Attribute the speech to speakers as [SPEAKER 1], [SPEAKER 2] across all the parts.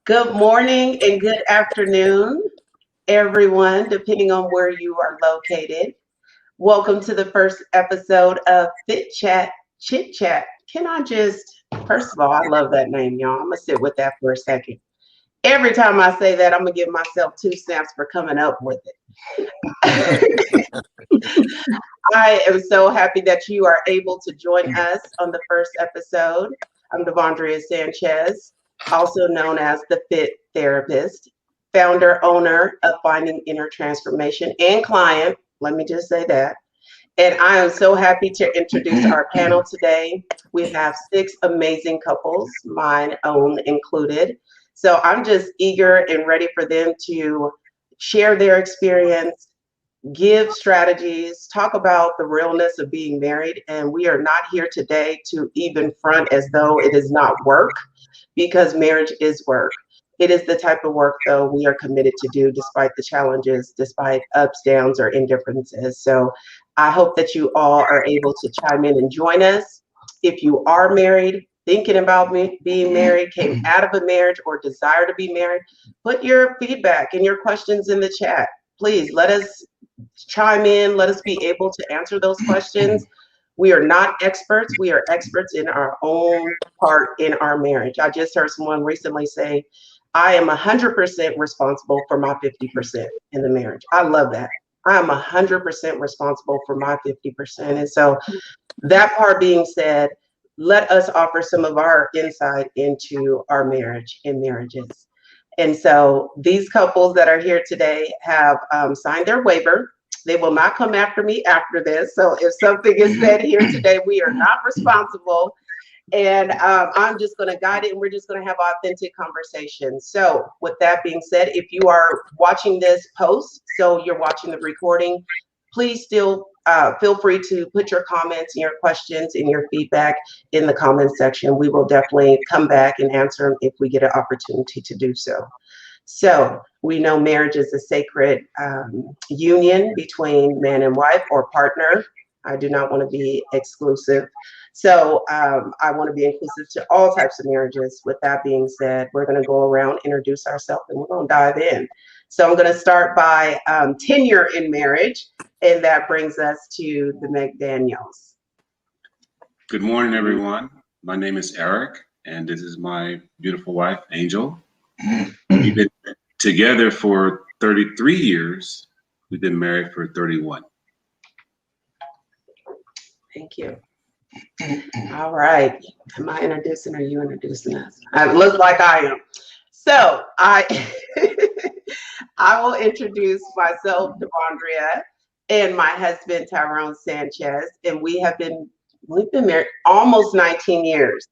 [SPEAKER 1] Good morning and good afternoon, everyone, depending on where you are located. Welcome to the first episode of Chit Chat. First of all, I love that name, y'all. I'm going to sit with that for a second. Every time I say that, I'm going to give myself 2 snaps for coming up with it. I am so happy that you are able to join us on the first episode. I'm Devondria Sanchez, also known as the Fit Therapist, founder, owner of Finding Inner Transformation and client. Let me just say that. And I am so happy to introduce our panel today. We have 6 amazing couples, mine own included. So I'm just eager and ready for them to share their experience, give strategies, talk about the realness of being married. And we are not here today to even front as though it is not work, because marriage is work. It is the type of work, though, we are committed to do despite the challenges, despite ups, downs, or indifferences. So I hope that you all are able to chime in and join us. If you are married, thinking about being married, came out of a marriage, or desire to be married, put your feedback and your questions in the chat. Please let us chime in. Let us be able to answer those questions. We are not experts. We are experts in our own part in our marriage. I just heard someone recently say, I am 100% responsible for my 50% in the marriage. I love that. I am 100% responsible for my 50%. And so that part being said, let us offer some of our insight into our marriage and marriages. And so these couples that are here today have signed their waiver. They will not come after me after this. So if something is said here today, we are not responsible. And I'm just going to guide it, and we're just going to have authentic conversations. So with that being said, if you are watching this post, so you're watching the recording, please still feel free to put your comments and your questions and your feedback in the comments section. We will definitely come back and answer them if we get an opportunity to do so. So we know marriage is a sacred union between man and wife or partner. I do not want to be exclusive. So I want to be inclusive to all types of marriages. With that being said, we're going to go around, introduce ourselves, and we're going to dive in. So I'm going to start by tenure in marriage, and that brings us to the McDaniels.
[SPEAKER 2] Good morning, everyone. My name is Eric, and this is my beautiful wife, Angel. We've been together for 33 years. We've been married for 31.
[SPEAKER 1] Thank you. All right. Am I introducing or are you introducing us? It looks like I am. So I will introduce myself, Devondria, and my husband, Tyrone Sanchez. And we've been married almost 19 years.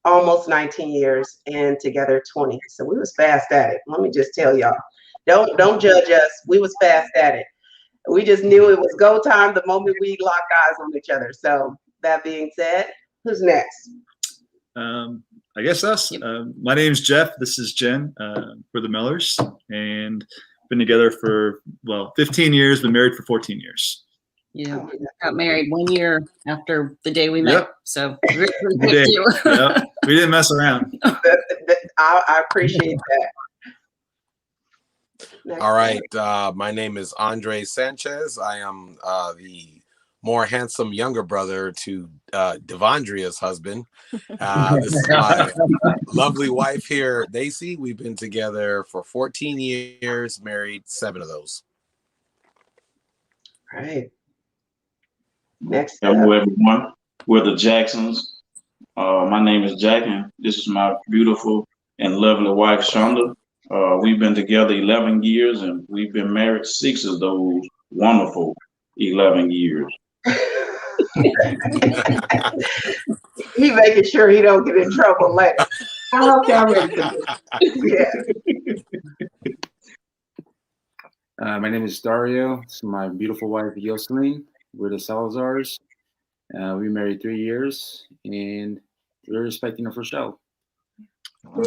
[SPEAKER 1] Almost 19 years and together 20. So we was fast at it. Let me just tell y'all. Don't judge us. We was fast at it. We just knew it was go time the moment we locked eyes on each other. So that being said, who's next?
[SPEAKER 3] I guess us. My name's Jeff. This is Jen. We're the Millers, and been together for 15 years. Been married for 14 years.
[SPEAKER 4] Yeah, got married 1 year after the day we met.
[SPEAKER 3] Yep.
[SPEAKER 4] So
[SPEAKER 3] we didn't mess around.
[SPEAKER 1] I appreciate that.
[SPEAKER 5] All right. My name is Andre Sanchez. I am the more handsome younger brother to Devondria's husband. This is my lovely wife here, Daisy. We've been together for 14 years, married 7 of those.
[SPEAKER 1] All right. Next.
[SPEAKER 6] Hello, everyone. We're the Jacksons. My name is Jack, and this is my beautiful and lovely wife, Shonda. We've been together 11 years, and we've been married 6 of those wonderful 11 years.
[SPEAKER 1] He making sure he don't get in trouble later. I hope y'all ready for this. Yeah.
[SPEAKER 7] My name is Dario. This is my beautiful wife, Yoselin. We're the Salazars. We married 3 years, and we're expecting our first child.
[SPEAKER 1] We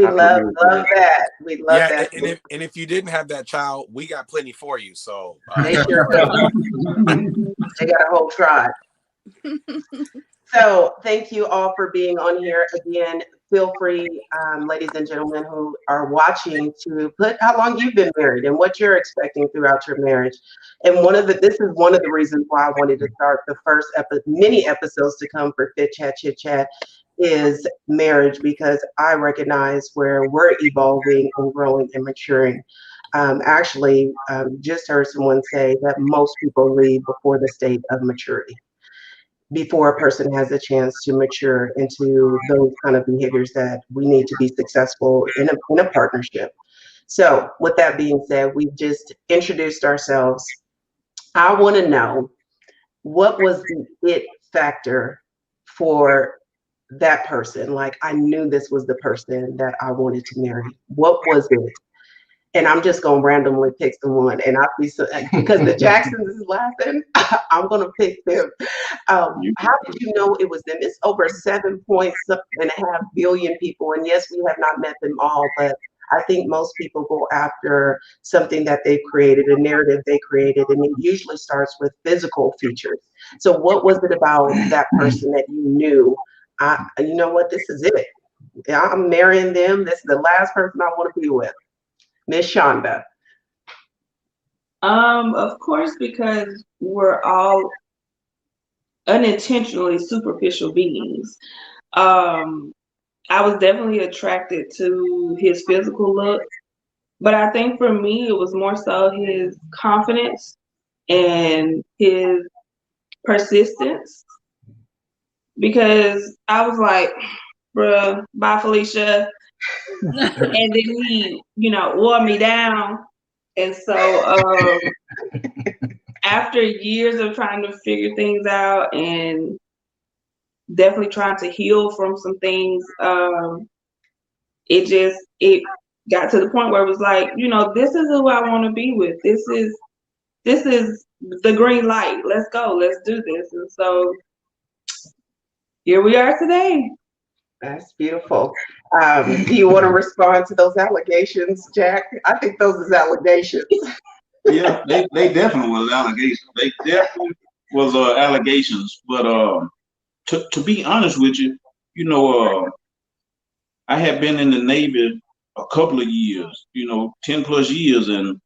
[SPEAKER 1] love that. We love that.
[SPEAKER 5] And if you didn't have that child, we got plenty for you. So
[SPEAKER 1] they sure do. They got a whole tribe. So thank you all for being on here again. Feel free, ladies and gentlemen who are watching, to put how long you've been married and what you're expecting throughout your marriage. And this is one of the reasons why I wanted to start the first many episodes to come for Fit Chat Chit Chat is marriage, because I recognize where we're evolving and growing and maturing. Just heard someone say that most people leave before the state of maturity, before a person has a chance to mature into those kind of behaviors that we need to be successful in a partnership. So with that being said, we've just introduced ourselves. I want to know, what was the it factor for that person? Like, I knew this was the person that I wanted to marry. What was it? And I'm just gonna randomly pick someone, and I'll be so, because the Jacksons is laughing, I'm gonna pick them. How did you know it was them? It's over 7.5 billion people, and yes, we have not met them all, but I think most people go after something that they've created, a narrative they created, and it usually starts with physical features. So, what was it about that person that you knew? You know what? This is it. I'm marrying them. This is the last person I want to be with. Miss Shonda.
[SPEAKER 8] Of course, because we're all unintentionally superficial beings. I was definitely attracted to his physical look, but I think for me it was more so his confidence and his persistence, because I was like, bruh, bye Felicia. And then he, wore me down. And so after years of trying to figure things out and definitely trying to heal from some things, it got to the point where it was like, this is who I want to be with. This is the green light. Let's go. Let's do this. And so here we are today.
[SPEAKER 1] That's beautiful. Do you want to respond to those allegations, Jack? I think those is allegations.
[SPEAKER 6] Yeah, they definitely was allegations. They definitely was allegations. But to be honest with you, I had been in the Navy a couple of years, 10 plus years, and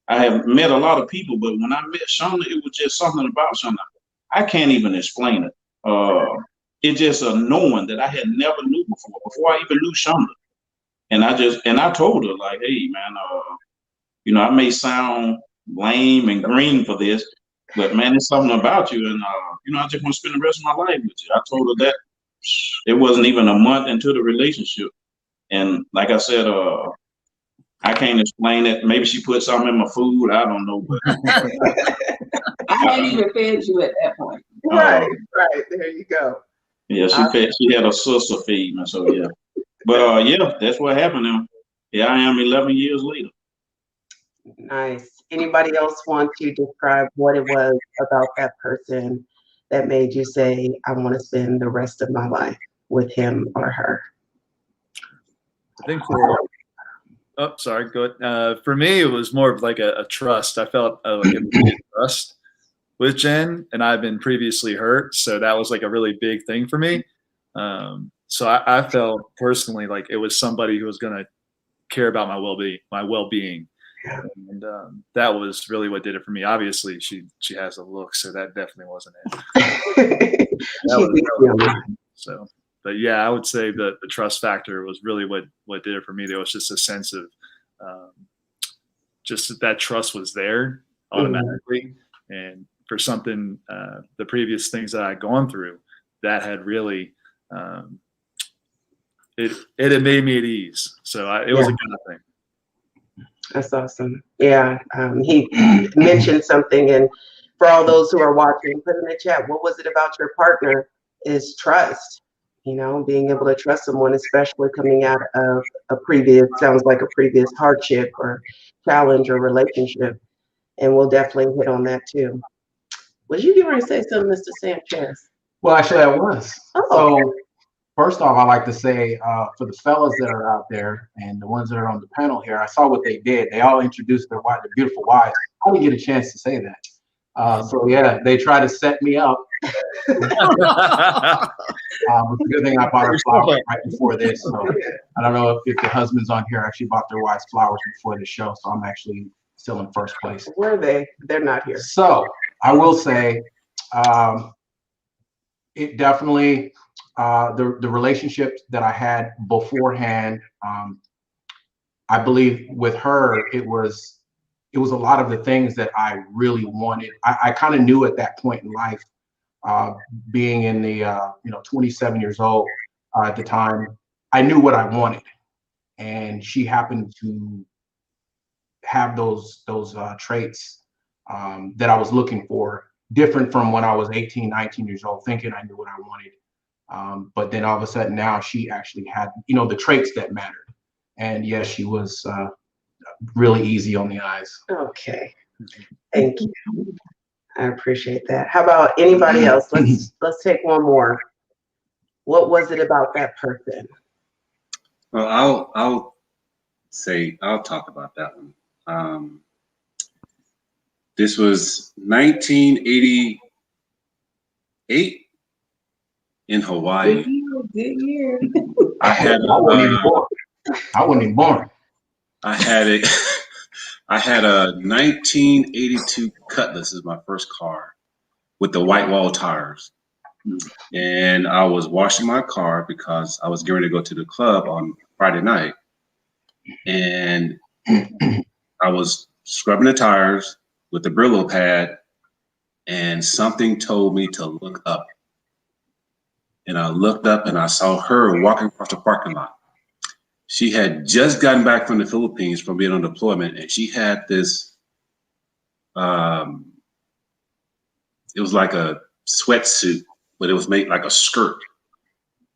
[SPEAKER 6] I have met a lot of people. But when I met Shonda, it was just something about Shonda. I can't even explain it. It's just a knowing that I had never knew before I even knew Shonda. And I told her, like, hey man, I may sound lame and green for this, but man, it's something about you. And I just want to spend the rest of my life with you. I told her that. It wasn't even a month into the relationship. And like I said, I can't explain it. Maybe she put something in my food. I don't know, but
[SPEAKER 8] I hadn't even fed you at that point.
[SPEAKER 1] Right. There you go.
[SPEAKER 6] Yeah, she had a sister feed me, so yeah. But yeah, that's what happened now. Here I am 11 years later.
[SPEAKER 1] Nice. Anybody else want to describe what it was about that person that made you say, I want to spend the rest of my life with him or her?
[SPEAKER 3] I think sorry, go ahead. For me, it was more of like a trust. I felt like a trust with Jen, and I've been previously hurt, so that was like a really big thing for me. So I felt personally like it was somebody who was going to care about my well-being, and that was really what did it for me. Obviously, she has a look, so that definitely wasn't it. But yeah, I would say that the trust factor was really what did it for me. There was just a sense of just that trust was there automatically, and for something, the previous things that I'd gone through, that had really, it had made me at ease. So it was a good thing.
[SPEAKER 1] That's awesome. Yeah. He mentioned something, and for all those who are watching, put in the chat, what was it about your partner is trust, being able to trust someone, especially coming out of sounds like a previous hardship or challenge or relationship. And we'll definitely hit on that too. Was you getting ready to say something, Mr. Sanchez?
[SPEAKER 9] Well, actually, I was.
[SPEAKER 1] Oh.
[SPEAKER 9] So, first off, I like to say for the fellas that are out there and the ones that are on the panel here, I saw what they did. They all introduced their beautiful wives. I didn't get a chance to say that. So, yeah, they try to set me up It's a good thing I bought her flowers right before this. So I don't know if the husbands on here actually bought their wives flowers before the show. So I'm actually still in first place.
[SPEAKER 1] Where are they? They're not here.
[SPEAKER 9] So I will say, it definitely the relationships that I had beforehand. I believe with her, it was a lot of the things that I really wanted. I kind of knew at that point in life, being in the 27 years old at the time, I knew what I wanted, and she happened to have those traits that I was looking for, different from when I was 18, 19 years old, thinking I knew what I wanted. But then all of a sudden now she actually had, the traits that mattered. And yes, she was really easy on the eyes.
[SPEAKER 1] Okay. Thank you. I appreciate that. How about anybody else? Let's take one more. What was it about that person?
[SPEAKER 2] Well, I'll talk about that one. This was 1988 in Hawaii.
[SPEAKER 8] Good year.
[SPEAKER 2] I
[SPEAKER 9] wasn't even born.
[SPEAKER 2] I had a 1982 Cutlass as my first car with the white wall tires. And I was washing my car because I was getting ready to go to the club on Friday night. And I was scrubbing the tires with the Brillo pad, and something told me to look up. And I looked up and I saw her walking across the parking lot. She had just gotten back from the Philippines from being on deployment, and she had this, it was like a sweatsuit, but it was made like a skirt,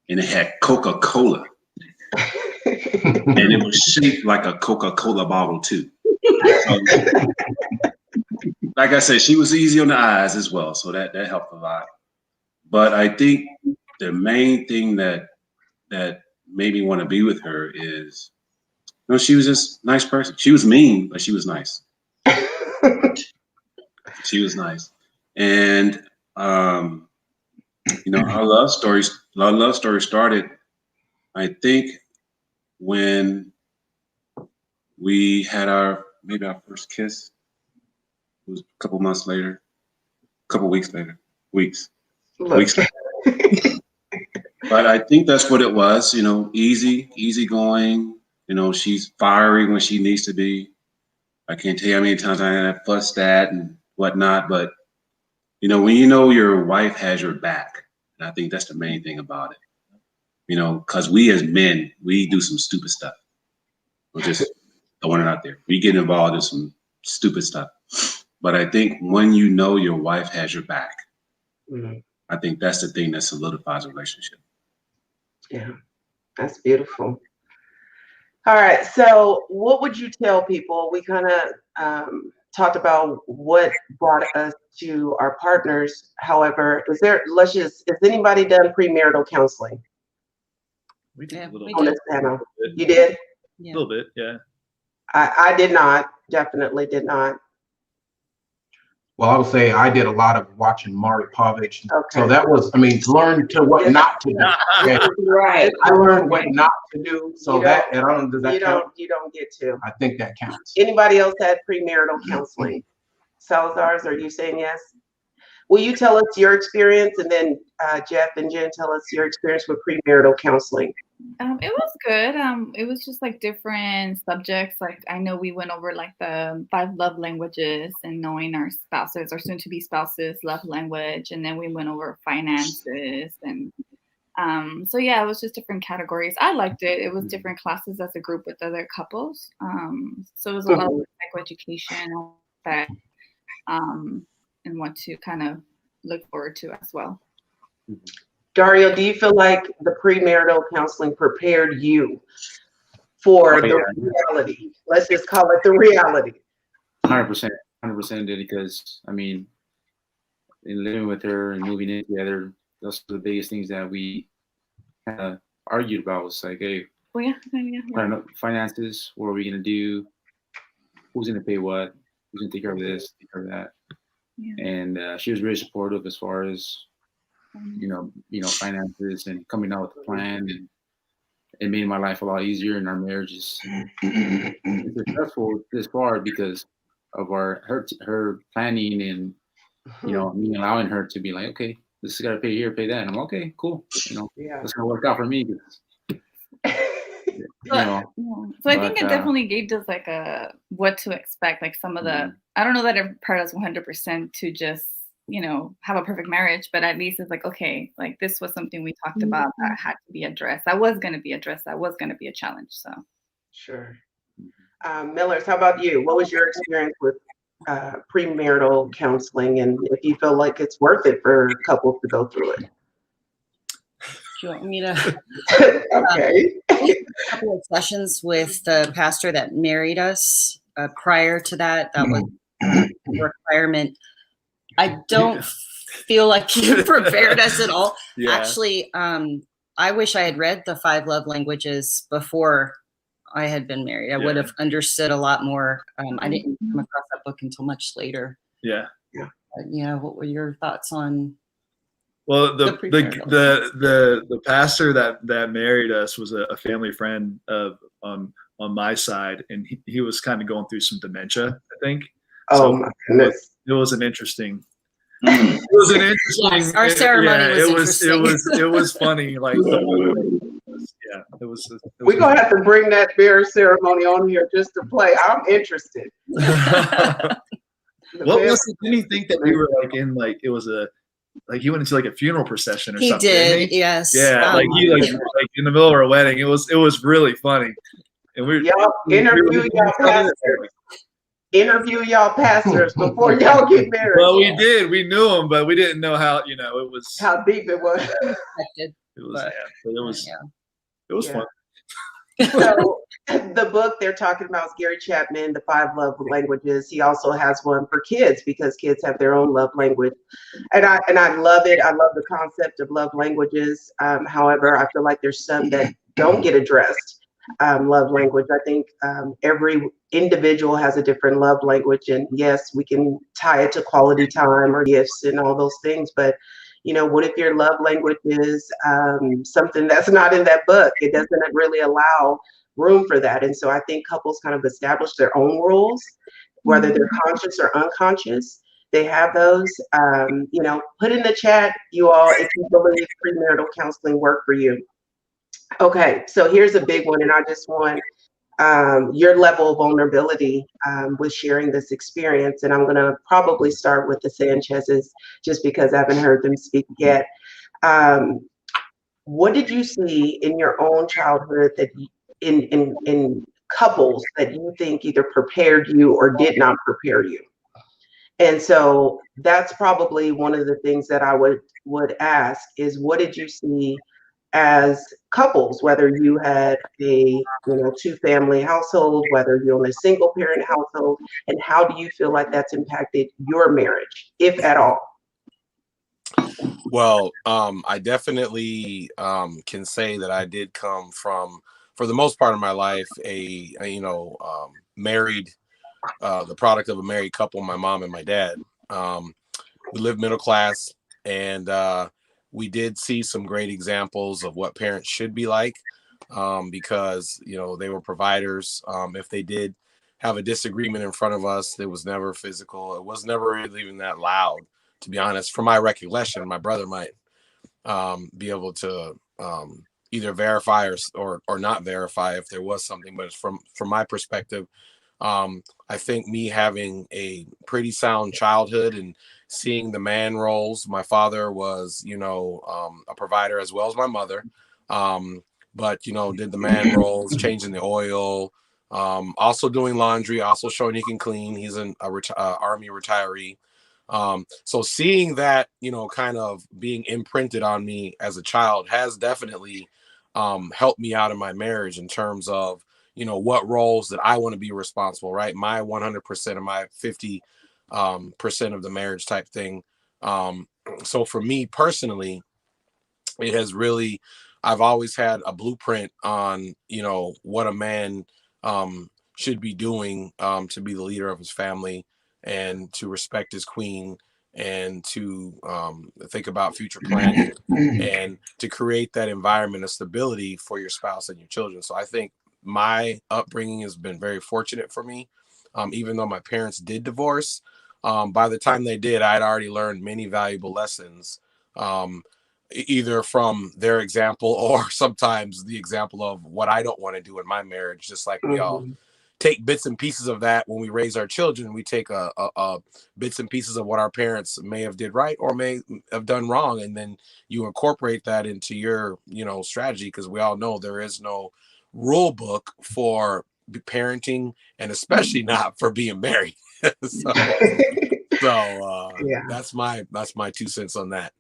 [SPEAKER 2] and it had Coca-Cola. And it was shaped like a Coca-Cola bottle too. So, like I said, she was easy on the eyes as well, so that helped a lot. But I think the main thing that made me want to be with her is, she was just a nice person. She was mean, but she was nice. She was nice. And our love story started, I think, when we had our first kiss. It was a couple months later, weeks later. But I think that's what it was, easy going. She's fiery when she needs to be. I can't tell you how many times I had fussed at and whatnot, but when your wife has your back, and I think that's the main thing about it. Because we as men, we do some stupid stuff. We're just throwing it out there. We get involved in some stupid stuff. But I think when your wife has your back, I think that's the thing that solidifies a relationship.
[SPEAKER 1] Yeah, that's beautiful. All right, so what would you tell people? We kind of talked about what brought us to our partners. However, has anybody done premarital counseling?
[SPEAKER 3] We did a little
[SPEAKER 1] on this panel. You did?
[SPEAKER 3] Yeah. A little bit, yeah.
[SPEAKER 1] I did not. Definitely did not.
[SPEAKER 9] Well, I would say I did a lot of watching Maury Povich.
[SPEAKER 1] Okay.
[SPEAKER 9] So that was, to learn to what not to do. Okay?
[SPEAKER 8] Right.
[SPEAKER 9] I learned what not to do. So does that count?
[SPEAKER 1] You don't get to.
[SPEAKER 9] I think that counts.
[SPEAKER 1] Anybody else had premarital counseling? Salazar's, are you saying yes? Will you tell us your experience, and then Jeff and Jen tell us your experience with premarital counseling?
[SPEAKER 10] It was good. It was just like different subjects. Like I know we went over like the 5 love languages and knowing our spouses, our soon-to-be spouses' love language, and then we went over finances and so yeah, it was just different categories. I liked it. It was different classes as a group with other couples. So it was a lot of psychoeducation that and what to kind of look forward to as well.
[SPEAKER 1] Dario, do you feel like the premarital counseling prepared you for the reality? Let's just call it the reality.
[SPEAKER 7] 100% did, because in living with her and moving in together, those are the biggest things that we kind of argued about. Was like, hey, finances, what are we gonna do? Who's gonna pay what? Who's gonna take care of this, take care of that? Yeah. And she was very supportive as far as finances and coming out with a plan. And it made my life a lot easier, and our marriage is successful this far because of her planning and me allowing her to be like, okay, this is gotta pay here, pay that. And I'm okay, cool.
[SPEAKER 1] Yeah.
[SPEAKER 7] That's gonna work out for me.
[SPEAKER 10] So I think it definitely gave us like a what to expect. Like some of the, I don't know that it prepared us 100% to just have a perfect marriage, but at least it's like, okay, like this was something we talked about that had to be addressed. That was going to be addressed. That was going to be a challenge. So
[SPEAKER 1] sure. Millers, how about you? What was your experience with premarital counseling, and if you feel like it's worth it for couples to go through it?
[SPEAKER 4] Do you want me to?
[SPEAKER 1] Okay.
[SPEAKER 4] We had a couple of sessions with the pastor that married us. Prior to that, that was a requirement. I don't feel like you prepared us at all.
[SPEAKER 3] Yeah.
[SPEAKER 4] Actually, I wish I had read the 5 love languages before I had been married. I would have understood a lot more. I didn't come across that book until much later.
[SPEAKER 3] Yeah.
[SPEAKER 4] What were your thoughts on?
[SPEAKER 3] Well, the pastor that married us was a family friend of on my side, and he was kind of going through some dementia, I think.
[SPEAKER 1] Oh my goodness!
[SPEAKER 3] It was an interesting. It was an interesting.
[SPEAKER 4] Yes, our ceremony was interesting.
[SPEAKER 3] It was funny. Like, it was.
[SPEAKER 1] We're gonna have to bring that marriage ceremony on here just to play. I'm interested.
[SPEAKER 3] What was it? Didn't he think that we were like in like it was a. Like he went into like a funeral procession or something.
[SPEAKER 4] He did, yes.
[SPEAKER 3] Yeah, like he like in the middle of our wedding. It was really funny. And
[SPEAKER 1] interview y'all pastors before y'all get married.
[SPEAKER 3] Well, we did. We knew them, but we didn't know how it was
[SPEAKER 1] how deep it was.
[SPEAKER 3] It was fun.
[SPEAKER 1] So the book they're talking about is Gary Chapman, The 5 Love Languages. He also has one for kids because kids have their own love language. And I love it. I love the concept of love languages. However, I feel like there's some that don't get addressed. Love language. I think every individual has a different love language. And yes, we can tie it to quality time or gifts and all those things. But what if your love language is something that's not in that book? It doesn't really allow room for that. And so I think couples kind of establish their own rules, whether they're conscious or unconscious. They have those. Put in the chat, you all, if you believe premarital counseling work for you. Okay, so here's a big one, and I just want your level of vulnerability with sharing this experience. And I'm going to probably start with the Sanchez's just because I haven't heard them speak yet. What did you see in your own childhood that in couples that you think either prepared you or did not prepare you? And so that's probably one of the things that I would ask is, what did you see as couples, whether you had a 2-family household, whether you're in a single parent household, and how do you feel like that's impacted your marriage, if at all?
[SPEAKER 5] Well, I definitely can say that I did come from, for the most part of my life, married, the product of a married couple, my mom and my dad. We lived middle class, and we did see some great examples of what parents should be like, because, they were providers. If they did have a disagreement in front of us, it was never physical. It was never really even that loud, to be honest. From my recollection, my brother might be able to either verify or not verify if there was something. But from my perspective, I think me having a pretty sound childhood and seeing the man roles. My father was, a provider as well as my mother. But, did the man roles, changing the oil, also doing laundry, also showing he can clean. He's an Army retiree. So seeing that, kind of being imprinted on me as a child has definitely helped me out in my marriage in terms of, what roles that I want to be responsible, right? My 100% of my 50% of the marriage type thing. So for me personally, it has really, I've always had a blueprint on, what a man should be doing to be the leader of his family and to respect his queen and to think about future planning and to create that environment of stability for your spouse and your children. So I think my upbringing has been very fortunate for me. Even though my parents did divorce, by the time they did, I had already learned many valuable lessons, either from their example or sometimes the example of what I don't want to do in my marriage. Just like we all take bits and pieces of that when we raise our children. We take bits and pieces of what our parents may have did right or may have done wrong, and then you incorporate that into your strategy, because we all know there is no rule book for parenting, and especially not for being married. so
[SPEAKER 1] Yeah.
[SPEAKER 5] that's my 2 cents on that.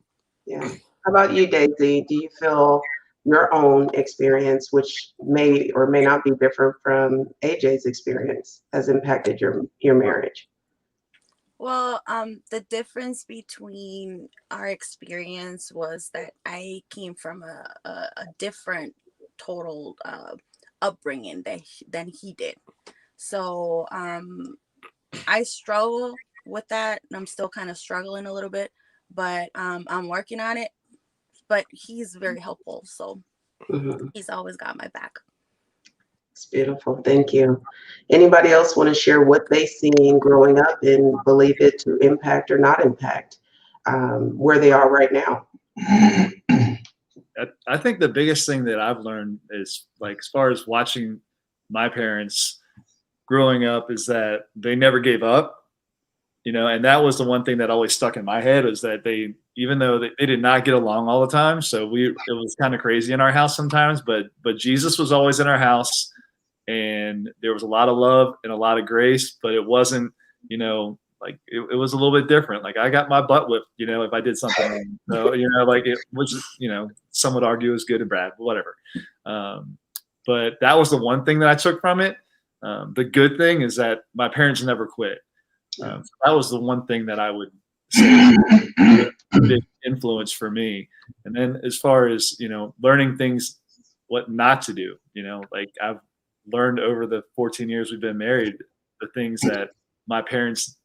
[SPEAKER 1] Yeah. How about you, Daisy? Do you feel your own experience, which may or may not be different from AJ's experience, has impacted your marriage?
[SPEAKER 11] Well, the difference between our experience was that I came from a different total upbringing than he did. So I struggle with that, and I'm still kind of struggling a little bit, but I'm working on it. But he's very helpful, so he's always got my back.
[SPEAKER 1] It's beautiful. Thank you. Anybody else want to share what they seen growing up and believe it to impact or not impact where they are right now?
[SPEAKER 3] I think the biggest thing that I've learned is, like, as far as watching my parents growing up, is that they never gave up, and that was the one thing that always stuck in my head, is that even though they did not get along all the time, so it was kind of crazy in our house sometimes, but Jesus was always in our house, and there was a lot of love and a lot of grace, but it wasn't, like it was a little bit different. Like, I got my butt whipped, if I did something wrong. So, like, it was, some would argue it was good and bad, but whatever. But that was the one thing that I took from it. The good thing is that my parents never quit. That was the one thing that I would say was a big influence for me. And then as far as, learning things, what not to do, like, I've learned over the 14 years we've been married, the things that my parents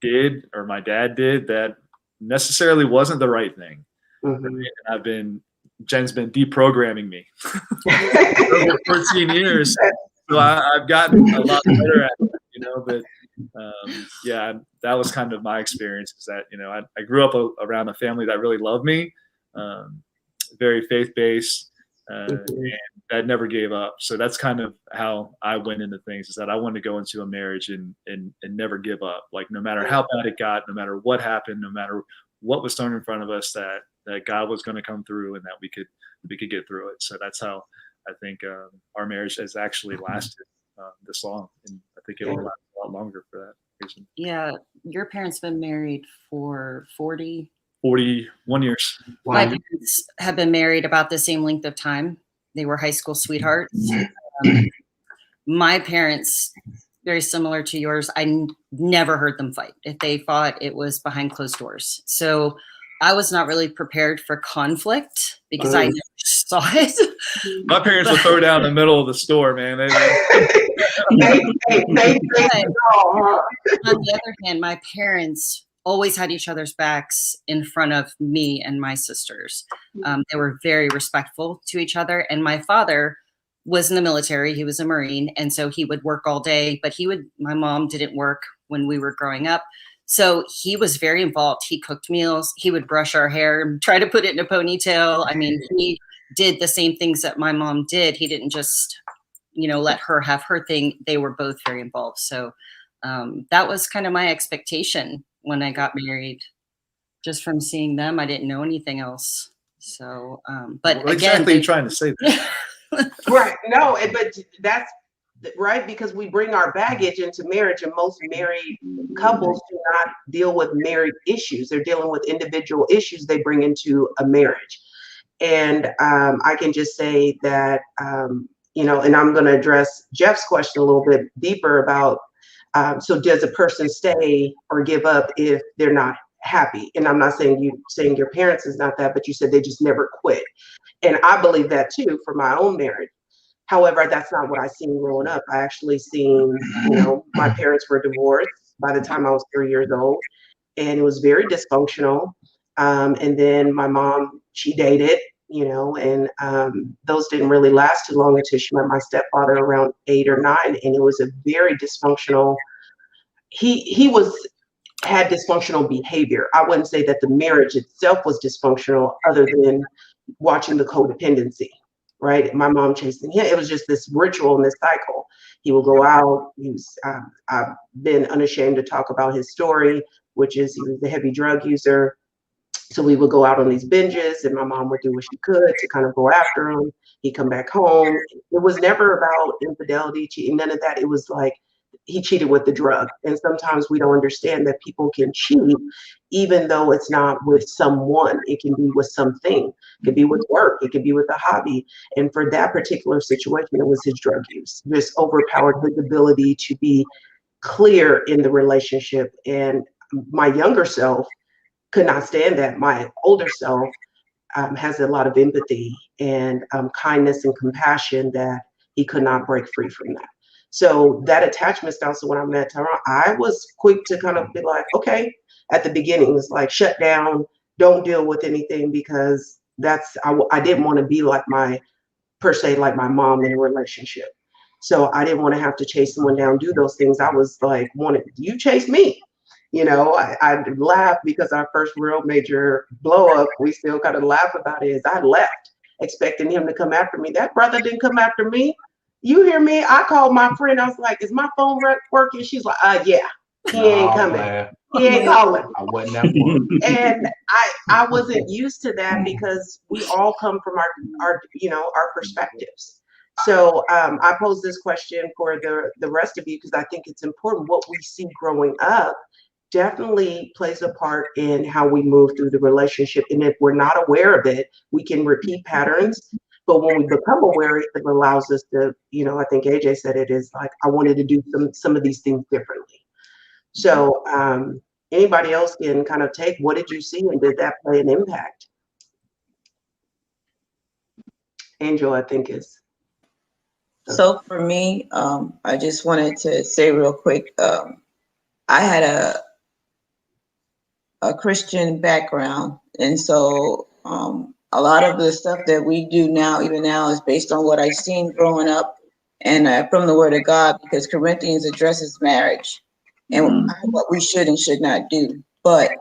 [SPEAKER 3] did or my dad did that necessarily wasn't the right thing. And Jen's been deprogramming me over 14 years. So I've gotten a lot better at it, but yeah, that was kind of my experience, is that, I grew up around a family that really loved me, very faith-based, and that never gave up. So that's kind of how I went into things, is that I wanted to go into a marriage and never give up. Like, no matter how bad it got, no matter what happened, no matter what was thrown in front of us, that God was going to come through and that we could get through it. So that's how I think our marriage has actually lasted this long, and I think it will last a lot longer for that reason.
[SPEAKER 4] Yeah, your parents been married for
[SPEAKER 3] 41 years.
[SPEAKER 4] My parents have been married about the same length of time. They were high school sweethearts. My parents, very similar to yours, I never heard them fight. If they fought, it was behind closed doors. So I was not really prepared for conflict because I never saw it.
[SPEAKER 3] My parents would throw down in the middle of the store, man.
[SPEAKER 4] On the other hand, my parents always had each other's backs in front of me and my sisters. They were very respectful to each other. And my father was in the military. He was a Marine. And so he would work all day, but my mom didn't work when we were growing up. So he was very involved. He cooked meals. He would brush our hair, try to put it in a ponytail. I mean, he did the same things that my mom did. He didn't just, let her have her thing. They were both very involved. So that was kind of my expectation when I got married. Just from seeing them, I didn't know anything else. So, but
[SPEAKER 3] what exactly are you trying to say there?
[SPEAKER 1] Right. No, but that's right, because we bring our baggage into marriage, and most married couples do not deal with married issues. They're dealing with individual issues they bring into a marriage. And I can just say that, and I'm going to address Jeff's question a little bit deeper about, so does a person stay or give up if they're not happy? And I'm not saying your parents is not that, but you said they just never quit. And I believe that too for my own marriage. However, that's not what I seen growing up. I actually seen, my parents were divorced by the time I was 3 years old. and it was very dysfunctional. And then my mom, she dated, and those didn't really last too long until she met my stepfather around 8 or 9, and it was a very dysfunctional. He had dysfunctional behavior. I wouldn't say that the marriage itself was dysfunctional, other than watching the codependency. Right, my mom chasing him. It was just this ritual and this cycle. He will go out. I've been unashamed to talk about his story, which is he was a heavy drug user. So we would go out on these binges, and my mom would do what she could to kind of go after him. He'd come back home. It was never about infidelity, cheating, none of that. It was like he cheated with the drug. And sometimes we don't understand that people can cheat, even though it's not with someone. It can be with something. It could be with work. It could be with a hobby. And for that particular situation, it was his drug use. Just overpowered his ability to be clear in the relationship. And my younger self could not stand that. My older self has a lot of empathy and kindness and compassion that he could not break free from that. So that attachment style. So when I met Tyrone, I was quick to kind of be like, okay, at the beginning, it was like, shut down, don't deal with anything, because I didn't want to be like my mom in a relationship. So I didn't want to have to chase someone down, do those things. I was like, you chase me. I laugh because our first real major blow up, we still kind of laugh about it, is I left expecting him to come after me. That brother didn't come after me. You hear me? I called my friend. I was like, is my phone working? She's like, yeah, he ain't coming. Man. He ain't calling.
[SPEAKER 9] I wasn't that one.
[SPEAKER 1] And I wasn't used to that, because we all come from our perspectives. So I pose this question for the rest of you, because I think it's important. What we see growing up definitely plays a part in how we move through the relationship. And if we're not aware of it, we can repeat patterns. But when we become aware, it allows us to, I think AJ said it, is like, I wanted to do some of these things differently. So anybody else can kind of take, what did you see, and did that play an impact? Angel, I think is.
[SPEAKER 12] So for me, I just wanted to say real quick, I had a Christian background, and so a lot of the stuff that we do now, even now, is based on what I've seen growing up and from the Word of God, because Corinthians addresses marriage and what we should and should not do. But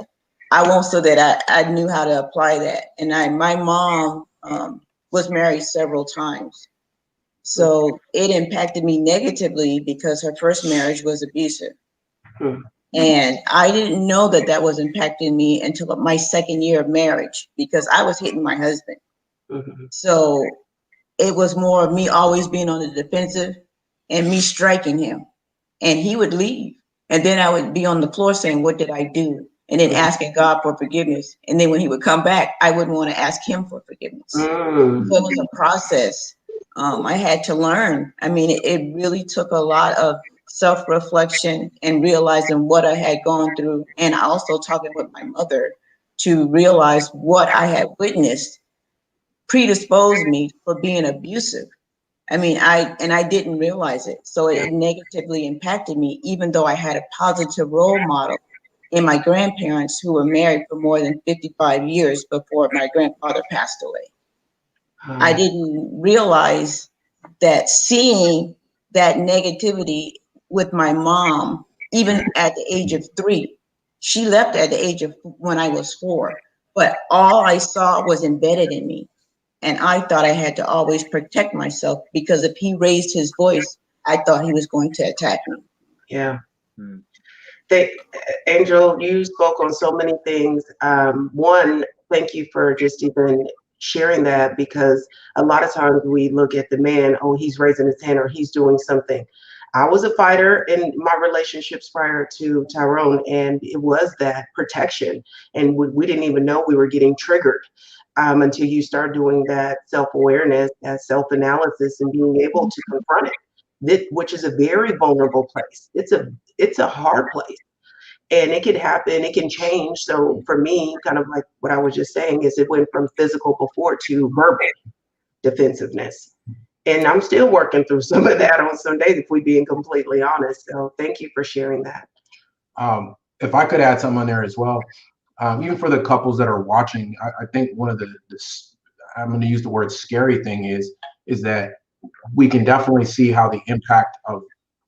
[SPEAKER 12] I won't say that I knew how to apply that. And my mom was married several times. So it impacted me negatively because her first marriage was abusive. And I didn't know that was impacting me until my second year of marriage, because I was hitting my husband. So it was more of me always being on the defensive and me striking him. And he would leave. And then I would be on the floor saying, what did I do? And then asking God for forgiveness. And then when he would come back, I wouldn't want to ask him for forgiveness. So it was a process I had to learn. I mean, it really took a lot of self-reflection and realizing what I had gone through, and also talking with my mother to realize what I had witnessed predisposed me for being abusive. I mean, I didn't realize it. So it negatively impacted me, even though I had a positive role model in my grandparents, who were married for more than 55 years before my grandfather passed away. I didn't realize that seeing that negativity with my mom, even at the age of 3, she left at the age of when I was 4, but all I saw was embedded in me. And I thought I had to always protect myself, because if he raised his voice, I thought he was going to attack me.
[SPEAKER 1] Yeah. Angel, you spoke on so many things. One, thank you for just even sharing that, because a lot of times we look at the man, oh, he's raising his hand or he's doing something. I was a fighter in my relationships prior to Tyrone, and it was that protection. And we didn't even know we were getting triggered until you start doing that self-awareness, that self-analysis, and being able to confront it, which is a very vulnerable place. It's a hard place. And it can happen, it can change. So for me, kind of like what I was just saying, is it went from physical before to verbal defensiveness. And I'm still working through some of that on some days, if we're being completely honest. So thank you for sharing that.
[SPEAKER 9] if I could add something on there as well, even for the couples that are watching, I think one of the I'm going to use the word scary thing is that we can definitely see how the impact of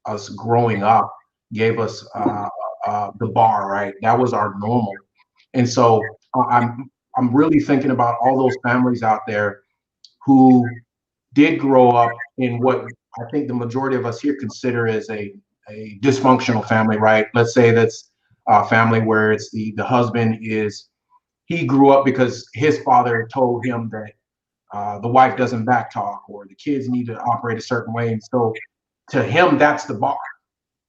[SPEAKER 9] us growing up gave us the bar, right? That was our normal. And so I'm really thinking about all those families out there who did grow up in what I think the majority of us here consider as a dysfunctional family, right? Let's say that's a family where it's the husband he grew up because his father told him that the wife doesn't back talk or the kids need to operate a certain way. And so to him, that's the bar,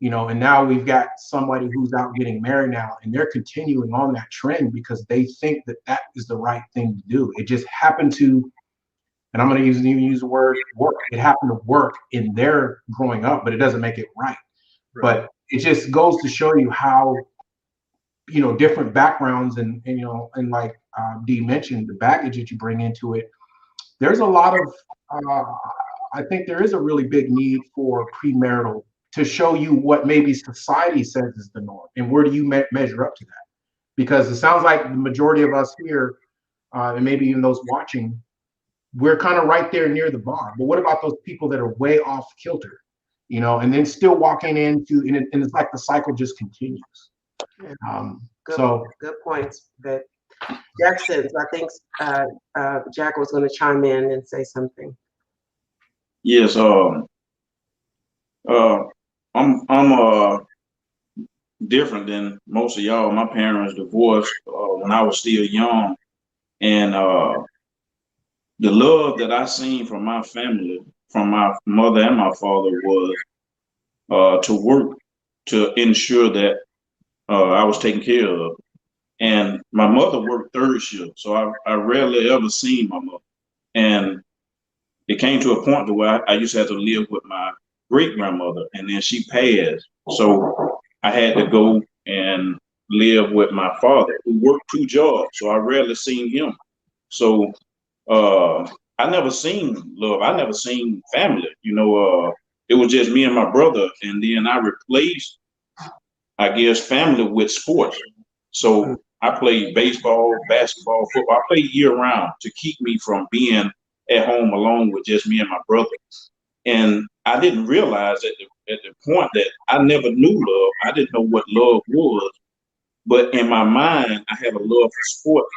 [SPEAKER 9] and now we've got somebody who's out getting married now and they're continuing on that trend because they think that that is the right thing to do. It just happened to, and I'm going to even use the word work. It happened to work in their growing up, but it doesn't make it right. But it just goes to show you how, different backgrounds and like Dee mentioned, the baggage that you bring into it. There's a lot of, I think there is a really big need for premarital to show you what maybe society says is the norm and where do you measure up to that? Because it sounds like the majority of us here, and maybe even those watching, we're kind of right there near the bar. But what about those people that are way off kilter, and then still walking into, and it's like the cycle just continues.
[SPEAKER 1] Good points. But Jackson, I think Jack was going to chime in and say something.
[SPEAKER 6] Yes, I'm different than most of y'all. My parents divorced when I was still young, and the love that I seen from my family, from my mother and my father, was to work to ensure that I was taken care of. And my mother worked third shift, so I rarely ever seen my mother. And it came to a point to where I used to have to live with my great grandmother, and then she passed. So I had to go and live with my father, who worked 2 jobs. So I rarely seen him. So I never seen love. I never seen family. It was just me and my brother, and then I replaced, I guess, family with sports. So I played baseball, basketball, football. I played year round to keep me from being at home alone with just me and my brother. And I didn't realize at the point that I never knew love. I didn't know what love was. But in my mind, I had a love for sport.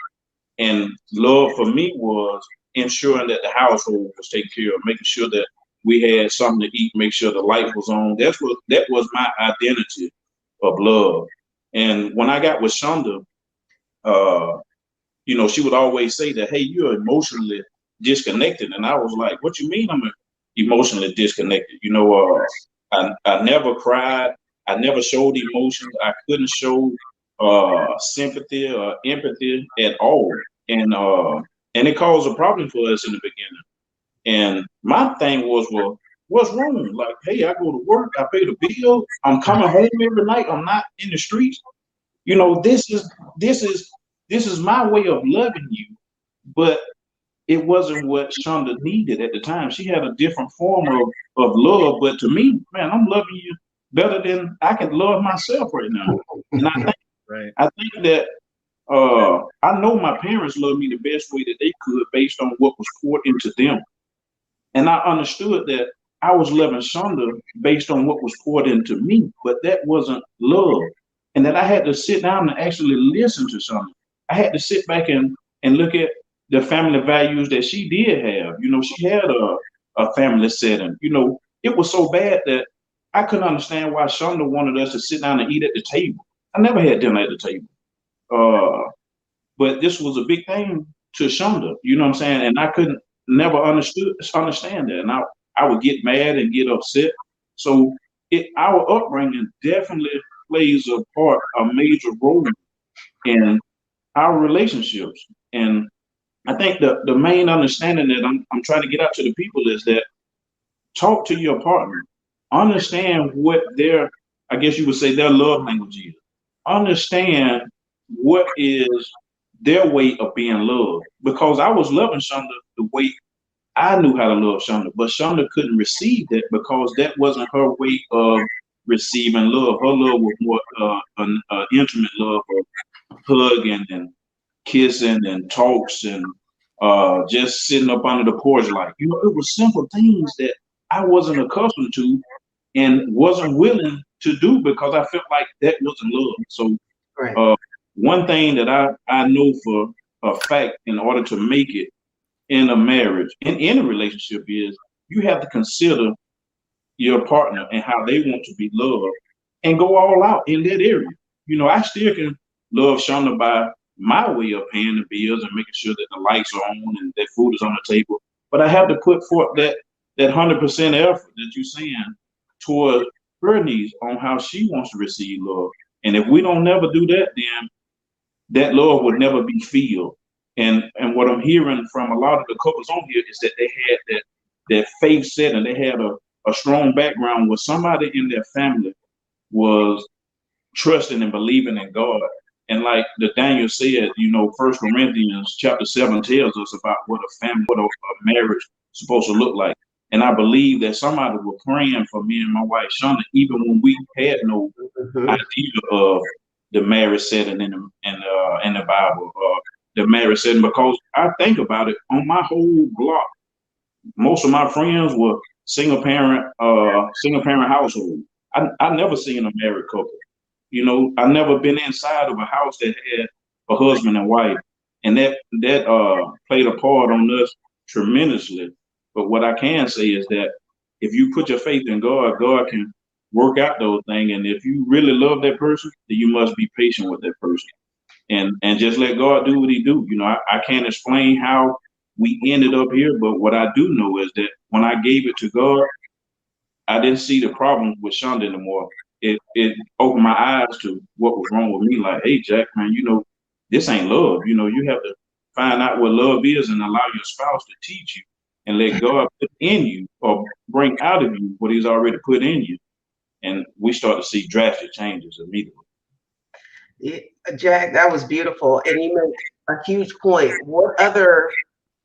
[SPEAKER 6] And love for me was ensuring that the household was taken care of, making sure that we had something to eat, make sure the light was on. That was my identity of love. And when I got with Shonda, she would always say that, hey, you're emotionally disconnected. And I was like, what you mean I'm emotionally disconnected? I never cried. I never showed emotions. I couldn't show sympathy or empathy at all. And it caused a problem for us in the beginning. And my thing was, well, what's wrong? Like, hey, I go to work, I pay the bill, I'm coming home every night, I'm not in the streets. This is my way of loving you, but it wasn't what Shonda needed at the time. She had a different form of love, but to me, man, I'm loving you better than I can love myself right now. And I think that I know my parents loved me the best way that they could based on what was poured into them. And I understood that I was loving Shonda based on what was poured into me, but that wasn't love. And that I had to sit down and actually listen to Shonda. I had to sit back and look at the family values that she did have. She had a family setting. It was so bad that I couldn't understand why Shonda wanted us to sit down and eat at the table. I never had dinner at the table. But this was a big thing to Shonda, you know what I'm saying? And I couldn't never understand that. And I would get mad and get upset. So our upbringing definitely plays a major role in our relationships. And I think the main understanding that I'm trying to get out to the people is that talk to your partner. Understand what I guess you would say their love language is. Understand what is their way of being loved. Because I was loving Shonda the way I knew how to love Shonda, but Shonda couldn't receive that because that wasn't her way of receiving love. Her love was more an intimate love of hugging and kissing and talks and just sitting up under the porch. Like, you know, it was simple things that I wasn't accustomed to and wasn't willing to do because I felt like that wasn't love. So
[SPEAKER 1] Right.
[SPEAKER 6] one thing that I know for a fact in order to make it in a marriage, in any relationship, is you have to consider your partner and how they want to be loved and go all out in that area. You know, I still can love Shonda by my way of paying the bills and making sure that the lights are on and that food is on the table. But I have to put forth that 100% effort that you're saying toward her needs on how she wants to receive love. And if we don't never do that, then that love would never be filled. And what I'm hearing from a lot of the couples on here is that they had that faith set and they had a strong background where somebody in their family was trusting and believing in God. And like the Daniel said, you know, First Corinthians chapter 7 tells us about what a family, what a marriage is supposed to look like. And I believe that somebody was praying for me and my wife Shonda, even when we had no idea of the marriage setting in the Bible, the marriage setting. Because I think about it, on my whole block, most of my friends were single parent household. I never seen a married couple. You know, I never been inside of a house that had a husband and wife, and that played a part on us tremendously. But what I can say is that if you put your faith in God, God can work out those things. And if you really love that person, then you must be patient with that person, and just let God do what He do. You know, I can't explain how we ended up here, but what I do know is that when I gave it to God, I didn't see the problem with Shonda anymore. It opened my eyes to what was wrong with me. Like, hey, Jack, man, you know, this ain't love. You know, you have to find out what love is and allow your spouse to teach you and let God put in you or bring out of you what He's already put in you. And we start to see drastic changes immediately.
[SPEAKER 1] Jack, that was beautiful. And you make a huge point. What other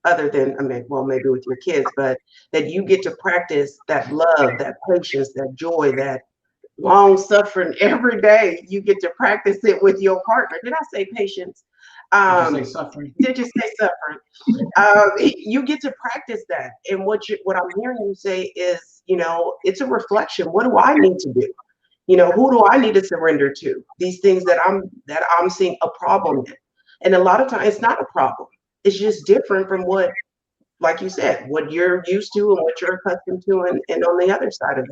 [SPEAKER 1] than, I mean, well, maybe with your kids, but that you get to practice that love, that patience, that joy, that long suffering every day. You get to practice it with your partner. Did I say patience?
[SPEAKER 9] Did you say suffering?
[SPEAKER 1] Did you say suffering? You get to practice that. And what I'm hearing you say is, you know, it's a reflection. What do I need to do? You know, who do I need to surrender to? These things that I'm seeing a problem in. And a lot of times it's not a problem. It's just different from what, like you said, what you're used to and what you're accustomed to, and on the other side of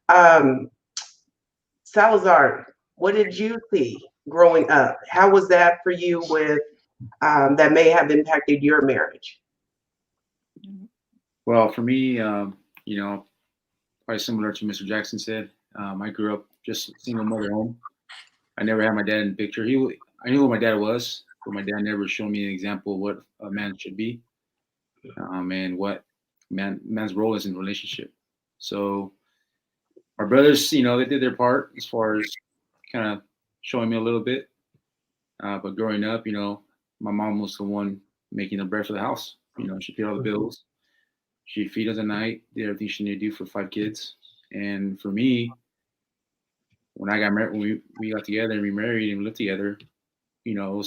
[SPEAKER 1] that. Salazar, what did you see growing up? How was that for you with that may have impacted your marriage?
[SPEAKER 7] Well, for me, you know, probably similar to Mr. Jackson said, I grew up just single mother home. I never had my dad in the picture. I knew what my dad was, but my dad never showed me an example of what a man should be, and what man's role is in a relationship. So my brothers, you know, they did their part as far as kind of showing me a little bit. But growing up, you know, my mom was the one making the bread for the house. You know, she paid all the bills. She feed us at night, did everything she needed to do for 5 kids. And for me, when I got married, when we got together and we married and we lived together, you know,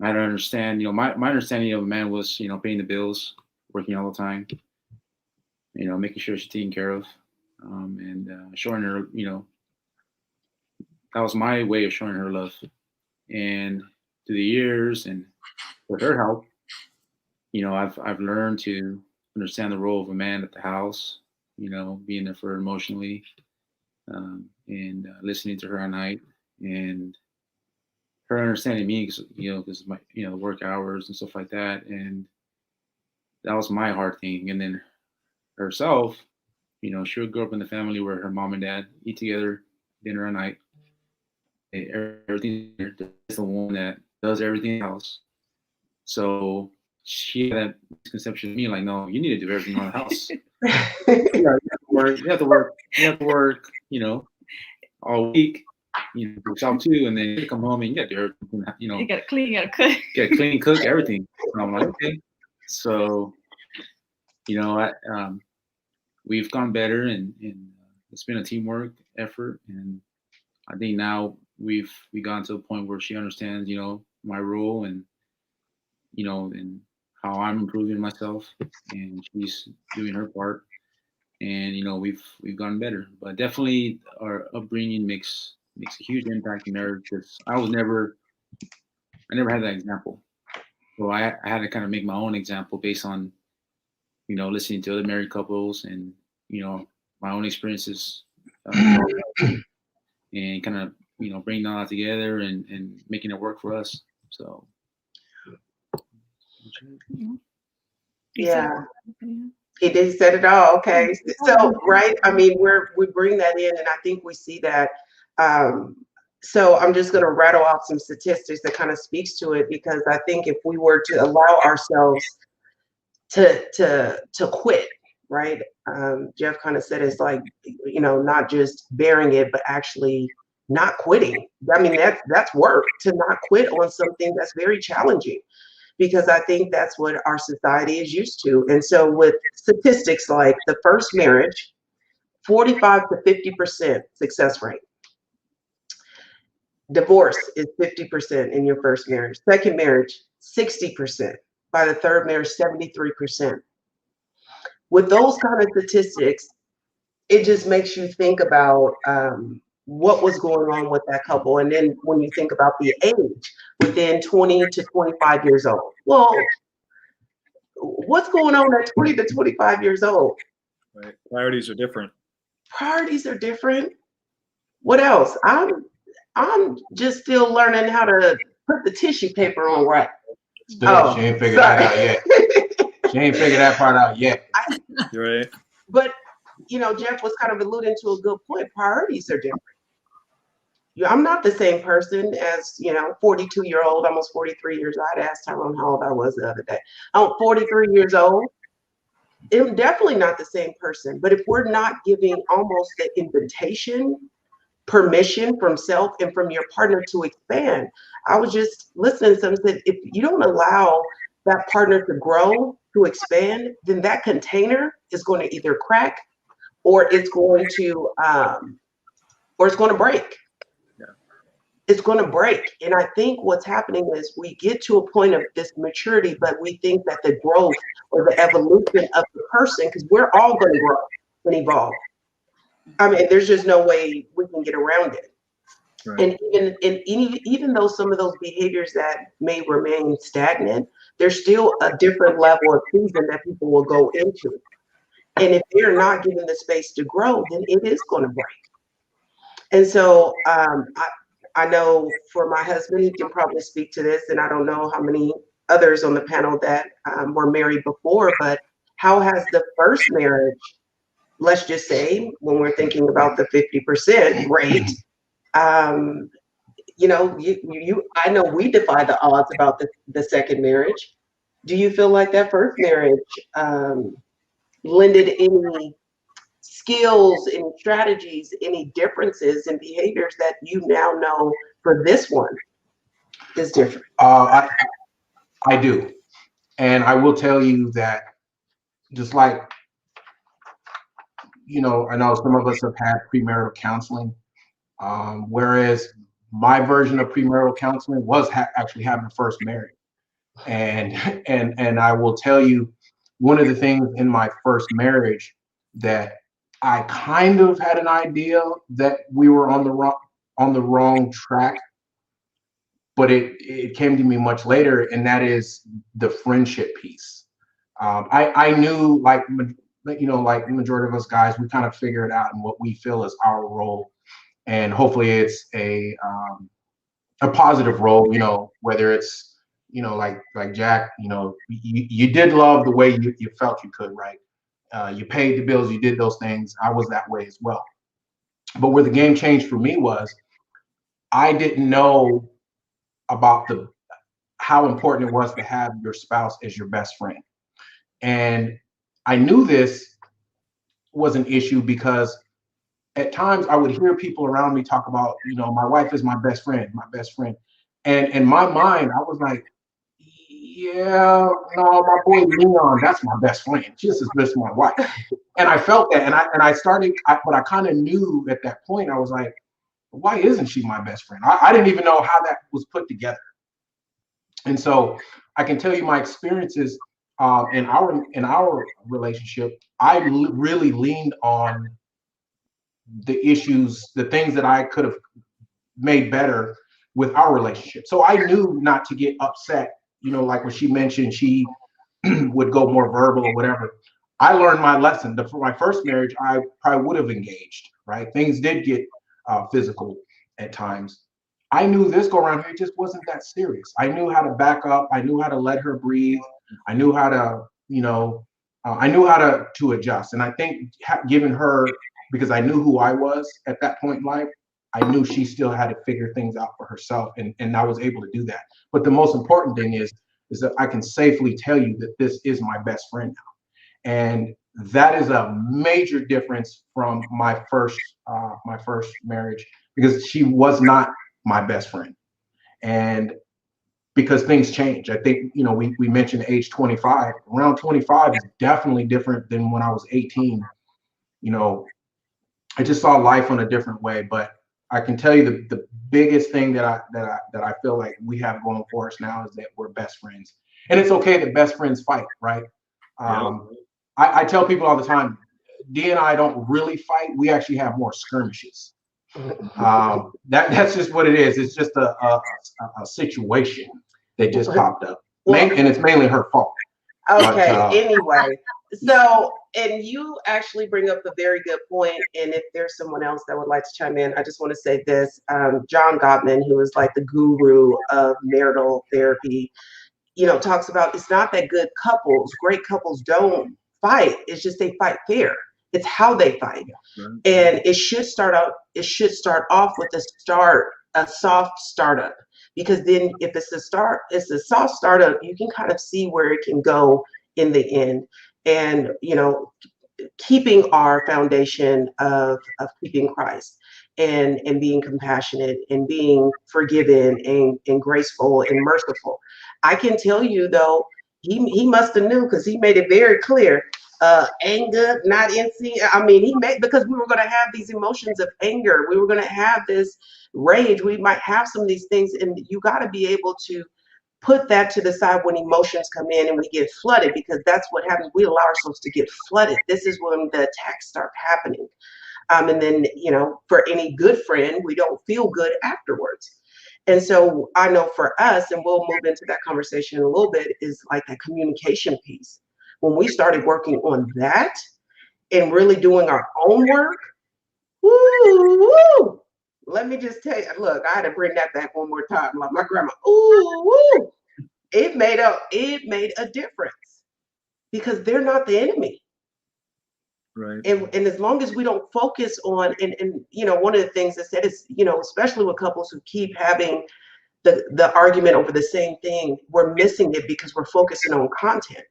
[SPEAKER 7] I had to understand, you know, my understanding of a man was, you know, paying the bills, working all the time, you know, making sure she's taken care of, and showing her, you know, that was my way of showing her love. And through the years and with her help, you know, I've learned to understand the role of a man at the house, you know, being there for her emotionally, and listening to her at night, and her understanding me, you know, because my, you know, work hours and stuff like that. And that was my hard thing. And then herself, you know, she would grow up in the family where her mom and dad eat together, dinner at night. Everything is the one that does everything else. So she had that misconception of me, like, no, you need to do everything on the house. You have to work, you know, all week, you know, for yourself too, and then you come home and you got to do everything, you know.
[SPEAKER 10] You gotta clean, you gotta cook.
[SPEAKER 7] You gotta clean, cook, everything. And I'm like, okay. So, you know, we've gone better, and it's been a teamwork effort, and I think now we've gotten to a point where she understands, my role and and how I'm improving myself, and she's doing her part, and we've gotten better. But definitely our upbringing makes a huge impact in marriage, because I never had that example. So I had to kind of make my own example based on, listening to other married couples and, my own experiences, and kind of, bringing that all together and making it work for us. So.
[SPEAKER 1] Yeah. He said it all. Okay. So, right. I mean, we bring that in, and I think we see that. So I'm just going to rattle off some statistics that kind of speaks to it, because I think if we were to allow ourselves to quit, right? Jeff kind of said it's like, not just bearing it, but actually not quitting. I mean, that's work, to not quit on something that's very challenging, because I think that's what our society is used to. And so with statistics like the first marriage, 45 to 50% success rate. Divorce is 50% in your first marriage. Second marriage, 60%. By the third marriage, 73%. With those kind of statistics, it just makes you think about what was going on with that couple. And then when you think about the age, within 20 to 25 years old. Well, what's going on at 20 to 25 years old?
[SPEAKER 3] Right. Priorities are different.
[SPEAKER 1] Priorities are different. What else? I'm just still learning how to put the tissue paper on right.
[SPEAKER 9] Still, she ain't figured that out yet. She ain't figured that part out yet.
[SPEAKER 3] You're right.
[SPEAKER 1] But, Jeff was kind of alluding to a good point. Priorities are different. I'm not the same person as, 42-year-old, almost 43 years old. I'd asked Tyrone how old I was the other day. I'm 43 years old. I'm definitely not the same person. But if we're not giving almost the invitation, permission from self and from your partner to expand. I was just listening to someone said, if you don't allow that partner to grow, to expand, then that container is going to either crack or it's going to break.
[SPEAKER 3] Yeah.
[SPEAKER 1] It's going to break. And I think what's happening is we get to a point of this maturity, but we think that the growth or the evolution of the person, because we're all going to grow and evolve. I mean, there's just no way we can get around it. Right. And even though some of those behaviors that may remain stagnant, there's still a different level of season that people will go into. And if they're not given the space to grow, then it is going to break. And so I know for my husband, he can probably speak to this, and I don't know how many others on the panel that were married before, but how has the first marriage, let's just say, when we're thinking about the 50% rate, I know we defy the odds about the second marriage. Do you feel like that first marriage lended any skills, any strategies, any differences in behaviors that you now know for this one is different?
[SPEAKER 9] I do. And I will tell you that just like, I know some of us have had premarital counseling, whereas my version of premarital counseling was actually having a first marriage. And I will tell you, one of the things in my first marriage that I kind of had an idea that we were on the wrong track, but it came to me much later, and that is the friendship piece. I knew, like the majority of us guys, we kind of figure it out and what we feel is our role, and hopefully it's a positive role. Whether it's like Jack, you did love the way you felt you could, right? You paid the bills, you did those things. I was that way as well. But where the game changed for me was I didn't know about how important it was to have your spouse as your best friend. And I knew this was an issue because at times I would hear people around me talk about, my wife is my best friend. And in my mind, I was like, yeah, no, my boy Leon, that's my best friend. Just as good as my wife. And I felt that, and I started, but I kind of knew at that point, I was like, why isn't she my best friend? I didn't even know how that was put together. And so I can tell you my experiences in our relationship. Really leaned on the issues, the things that I could have made better with our relationship. So I knew not to get upset. You know, like when she mentioned she would go more verbal or whatever. I learned my lesson. For my first marriage, I probably would have engaged, right? Things did get physical at times. I knew this go around here just wasn't that serious. I knew how to back up. I knew how to let her breathe. I knew how to, I knew how to adjust. And I think given her, because I knew who I was at that point in life, I knew she still had to figure things out for herself, and I was able to do that. But the most important thing is that I can safely tell you that this is my best friend now, and that is a major difference from my first marriage, because she was not my best friend, and because things change. I think we mentioned age 25. Around 25 is definitely different than when I was 18. You know, I just saw life on a different way. But I can tell you the biggest thing that I feel like we have going for us now is that we're best friends, and it's okay that best friends fight, right? I tell people all the time, D and I don't really fight. We actually have more skirmishes. That's just what it is. It's just a situation that just popped up, and it's mainly her fault.
[SPEAKER 1] Okay. Anyway, so and you actually bring up a very good point. And if there's someone else that would like to chime in, I just want to say this: John Gottman, who is like the guru of marital therapy, talks about it's not that great couples don't fight. It's just they fight fair. It's how they fight. And it should start off with a soft startup. Because then if it's a soft startup, you can kind of see where it can go in the end. And, keeping our foundation of keeping Christ and being compassionate and being forgiven and graceful and merciful. I can tell you though, he must have knew, because he made it very clear. Anger, not NC. I mean, because we were going to have these emotions of anger. We were going to have this rage. We might have some of these things, and you got to be able to put that to the side when emotions come in and we get flooded, because that's what happens. We allow ourselves to get flooded. This is when the attacks start happening. And then, for any good friend, we don't feel good afterwards. And so I know for us, and we'll move into that conversation in a little bit, is like that communication piece. When we started working on that and really doing our own work, woo, let me just tell you, look, I had to bring that back one more time. Like my grandma, woo, it made a difference, because they're not the enemy.
[SPEAKER 3] Right.
[SPEAKER 1] And as long as we don't focus on, and one of the things I said is, especially with couples who keep having the argument over the same thing, we're missing it because we're focusing on content.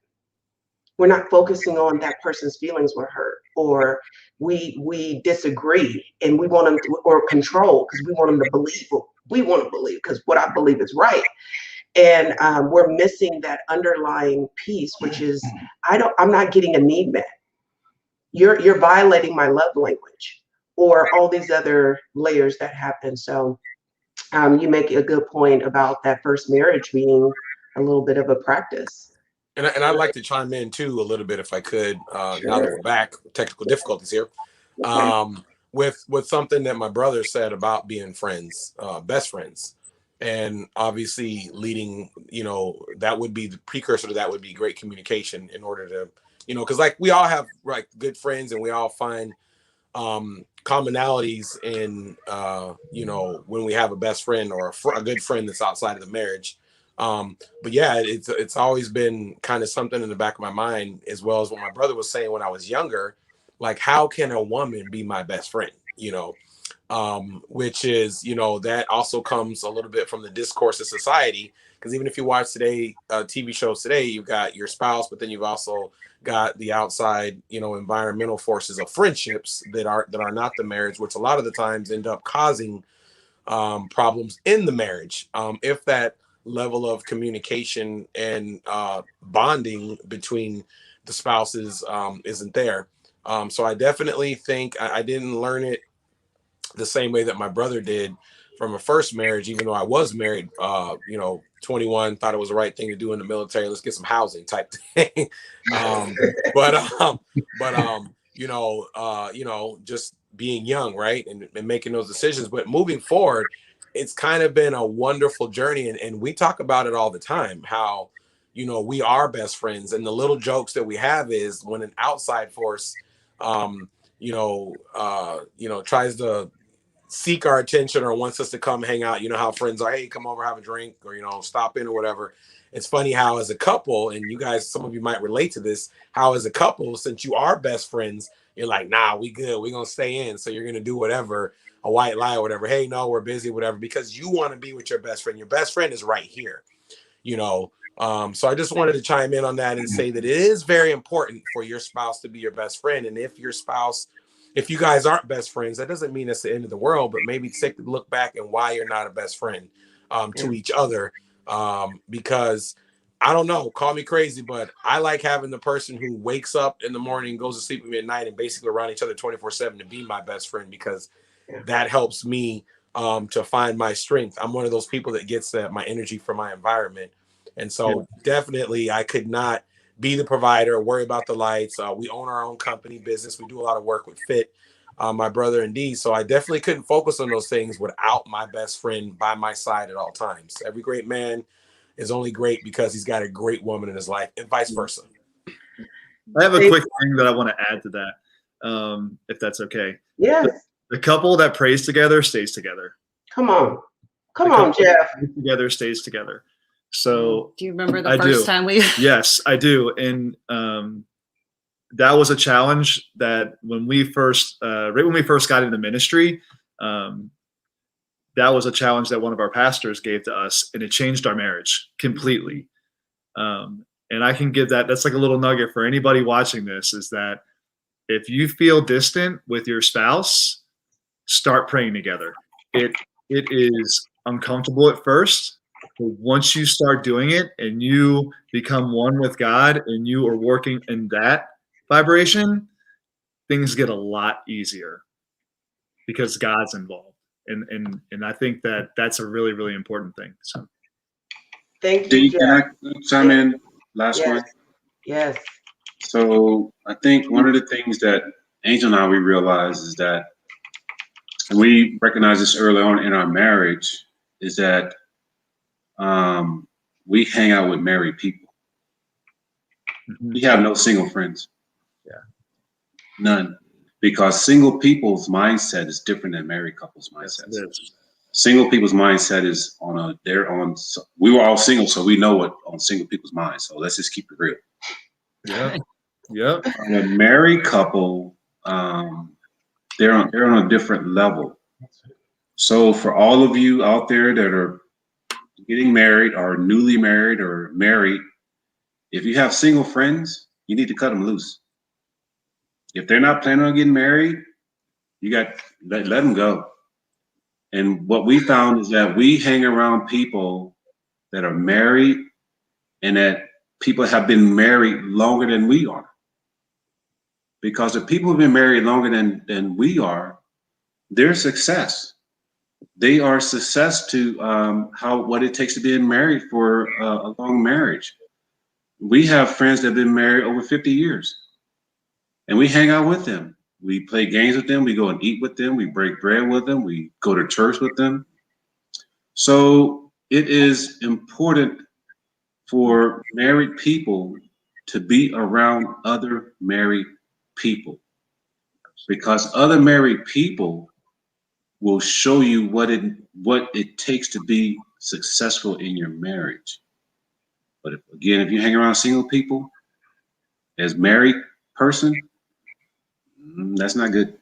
[SPEAKER 1] We're not focusing on that person's feelings were hurt, or we disagree and we want them to, or control, because we want them to believe what we want to believe, because what I believe is right. And we're missing that underlying piece, which is I'm not getting a need met. You're violating my love language, or all these other layers that happen. So you make a good point about that first marriage being a little bit of a practice.
[SPEAKER 5] And I'd like to chime in too a little bit, if I could. Now that we're back, technical difficulties here. With something that my brother said about being friends, best friends, and obviously leading, that would be the precursor to that would be great communication, in order to, because like we all have good friends, and we all find commonalities in when we have a best friend or a good friend that's outside of the marriage. But yeah, it's always been kind of something in the back of my mind, as well as what my brother was saying when I was younger, like, how can a woman be my best friend? Which is, that also comes a little bit from the discourse of society, because even if you watch today, TV shows today, you've got your spouse, but then you've also got the outside, environmental forces of friendships that are not the marriage, which a lot of the times end up causing problems in the marriage. If that level of communication and bonding between the spouses isn't there. So I definitely think I didn't learn it the same way that my brother did from a first marriage, even though I was married, 21, thought it was the right thing to do in the military. Let's get some housing type thing. um, but, just being young, right. And making those decisions, but moving forward, it's kind of been a wonderful journey. And we talk about it all the time, how, we are best friends. And the little jokes that we have is when an outside force, tries to seek our attention or wants us to come hang out. You know how friends are, hey, come over, have a drink, or stop in or whatever. It's funny how as a couple, and you guys, some of you might relate to this, how as a couple, since you are best friends, you're like, nah, we good, we're gonna stay in. So you're gonna do whatever, a white lie or whatever. Hey, no, we're busy, whatever, because you want to be with your best friend. Your best friend is right here, you know. So I just wanted to chime in on that and say that it is very important for your spouse to be your best friend. And if you guys aren't best friends, that doesn't mean it's the end of the world, but maybe take a look back and why you're not a best friend to each other. Because I don't know, call me crazy, but I like having the person who wakes up in the morning, goes to sleep at midnight, and basically around each other 24/7 to be my best friend, because that helps me to find my strength. I'm one of those people that gets my energy from my environment. And so definitely I could not be the provider, worry about the lights. We own our own company business. We do a lot of work with Fit, my brother and Dee. So I definitely couldn't focus on those things without my best friend by my side at all times. Every great man is only great because he's got a great woman in his life, and vice versa.
[SPEAKER 3] I have a quick thing that I want to add to that, if that's okay.
[SPEAKER 1] Yes.
[SPEAKER 3] The couple that prays together stays together.
[SPEAKER 1] Come on, Jeff.
[SPEAKER 3] Together stays together. So
[SPEAKER 4] do you remember the first time we?
[SPEAKER 3] Yes, I do. And that was a challenge that when we first, right when we first got into ministry, that was a challenge that one of our pastors gave to us, and it changed our marriage completely. And I can give that. That's like a little nugget for anybody watching this: is that if you feel distant with your spouse, start praying together. It is uncomfortable at first. But once you start doing it and you become one with God and you are working in that vibration, things get a lot easier because God's involved. And I think that that's a really, really important thing. So
[SPEAKER 1] thank you, Jeff.
[SPEAKER 2] Can I chime in? Last one.
[SPEAKER 1] Yes.
[SPEAKER 2] So I think one of the things that Angel and I, we realize is that, and we recognize this early on in our marriage, is that we hang out with married people. Mm-hmm. We have no single friends.
[SPEAKER 3] Yeah.
[SPEAKER 2] None. Because single people's mindset is different than married couples' mindsets. Yes, single people's mindset is we were all single, so we know what on single people's minds. So let's just keep it real.
[SPEAKER 3] Yeah. Yeah.
[SPEAKER 2] A married couple, they're on a different level. So for all of you out there that are getting married or newly married or married, if you have single friends, you need to cut them loose. If they're not planning on getting married, you got let them go. And what we found is that we hang around people that are married and that people have been married longer than we are. Because if people have been married longer than we are, they're success. They are success to what it takes to be married for a long marriage. We have friends that have been married over 50 years, and we hang out with them. We play games with them. We go and eat with them. We break bread with them. We go to church with them. So it is important for married people to be around other married people, because other married people will show you what it takes to be successful in your marriage. But if you hang around single people as married person, that's not good.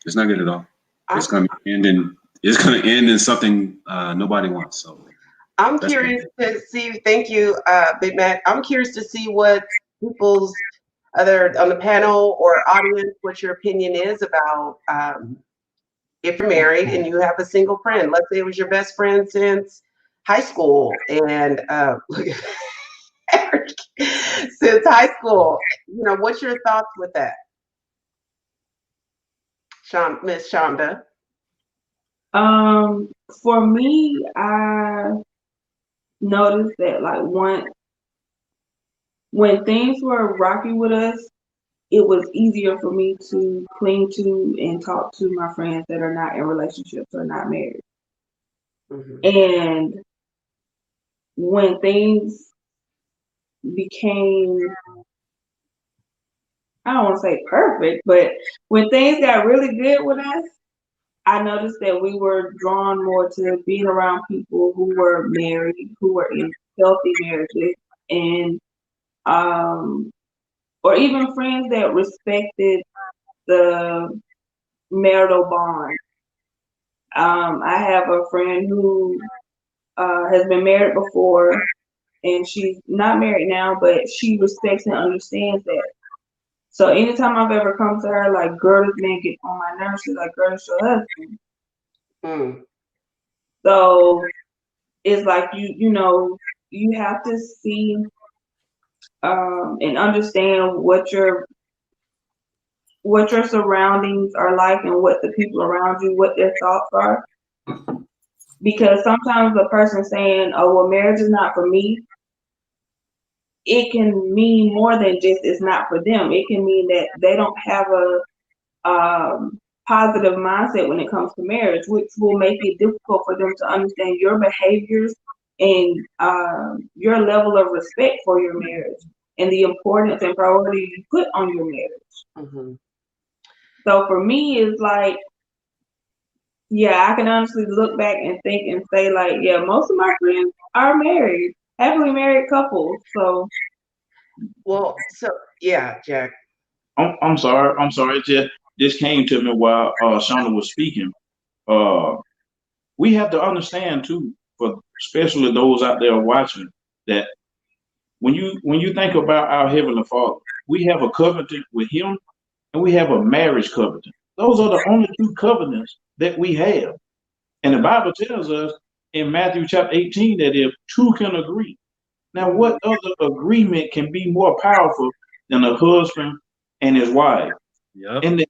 [SPEAKER 2] It's not good at all. It's going to end in something nobody wants. So
[SPEAKER 1] I'm curious to see. Thank you, Big Mac. I'm curious to see what people's other on the panel or audience, what your opinion is about if you're married and you have a single friend. Let's say it was your best friend since high school, and look at Eric, since high school. What's your thoughts with that? Miss Shonda?
[SPEAKER 8] For me, I noticed that like when things were rocky with us, it was easier for me to cling to and talk to my friends that are not in relationships or not married.
[SPEAKER 1] Mm-hmm.
[SPEAKER 8] And when things became, I don't want to say perfect, but when things got really good with us, I noticed that we were drawn more to being around people who were married, who were in healthy marriages, and or even friends that respected the marital bond. I have a friend who has been married before, and she's not married now, but she respects and understands that. So anytime I've ever come to her, like, girl, this man get on my nerves, she's like, girl, it's your husband.
[SPEAKER 1] Mm.
[SPEAKER 8] So it's like you know, you have to see and understand what your surroundings are like and what the people around you, what their thoughts are. Because sometimes a person saying, oh, well, marriage is not for me, it can mean more than just it's not for them. It can mean that they don't have a positive mindset when it comes to marriage, which will make it difficult for them to understand your behaviors and your level of respect for your marriage and the importance and priority you put on your marriage.
[SPEAKER 1] Mm-hmm.
[SPEAKER 8] So for me, it's like, yeah, I can honestly look back and think and say, like, yeah, most of my friends are married, happily married couples. So,
[SPEAKER 1] Well, so yeah, Jack.
[SPEAKER 6] I'm sorry. It just came to me while Shauna was speaking. We have to understand too, for especially those out there watching, that when you think about our Heavenly Father, we have a covenant with Him and we have a marriage covenant. Those are the only two covenants that we have. And the Bible tells us in Matthew chapter 18 that if two can agree. Now, what other agreement can be more powerful than a husband and his wife?
[SPEAKER 3] Yep.
[SPEAKER 6] And the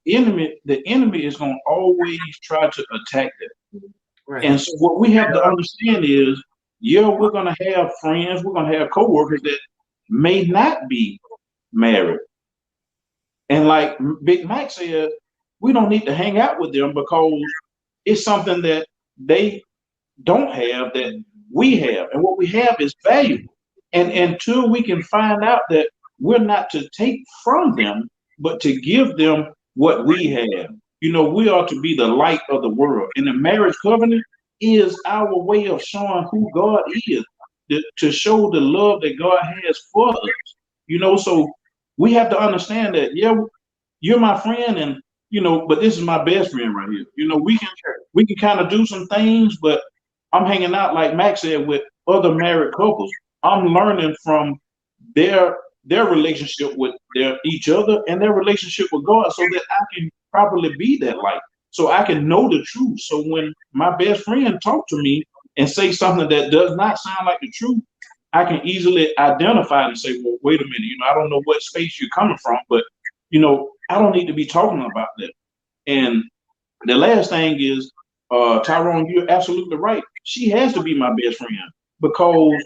[SPEAKER 6] enemy is going to always try to attack that.
[SPEAKER 1] Right.
[SPEAKER 6] And so what we have to understand is, yeah, we're going to have friends, we're going to have coworkers that may not be married. And like Big Mike said, we don't need to hang out with them because it's something that they don't have that we have. And what we have is valuable. And until we can find out that we're not to take from them, but to give them what we have. You know, we are to be the light of the world. And the marriage covenant is our way of showing who God is, to show the love that God has for us. You know, so we have to understand that, yeah, you're my friend, and you know, but this is my best friend right here. You know, we can kind of do some things, but I'm hanging out, like Max said, with other married couples. I'm learning from their relationship with each other and their relationship with God, so that I can properly be that light, so I can know the truth. So when my best friend talk to me and say something that does not sound like the truth, I can easily identify and say, well, wait a minute, you know, I don't know what space you're coming from, but you know, I don't need to be talking about that. And the last thing is, Tyrone, you're absolutely right. She has to be my best friend, because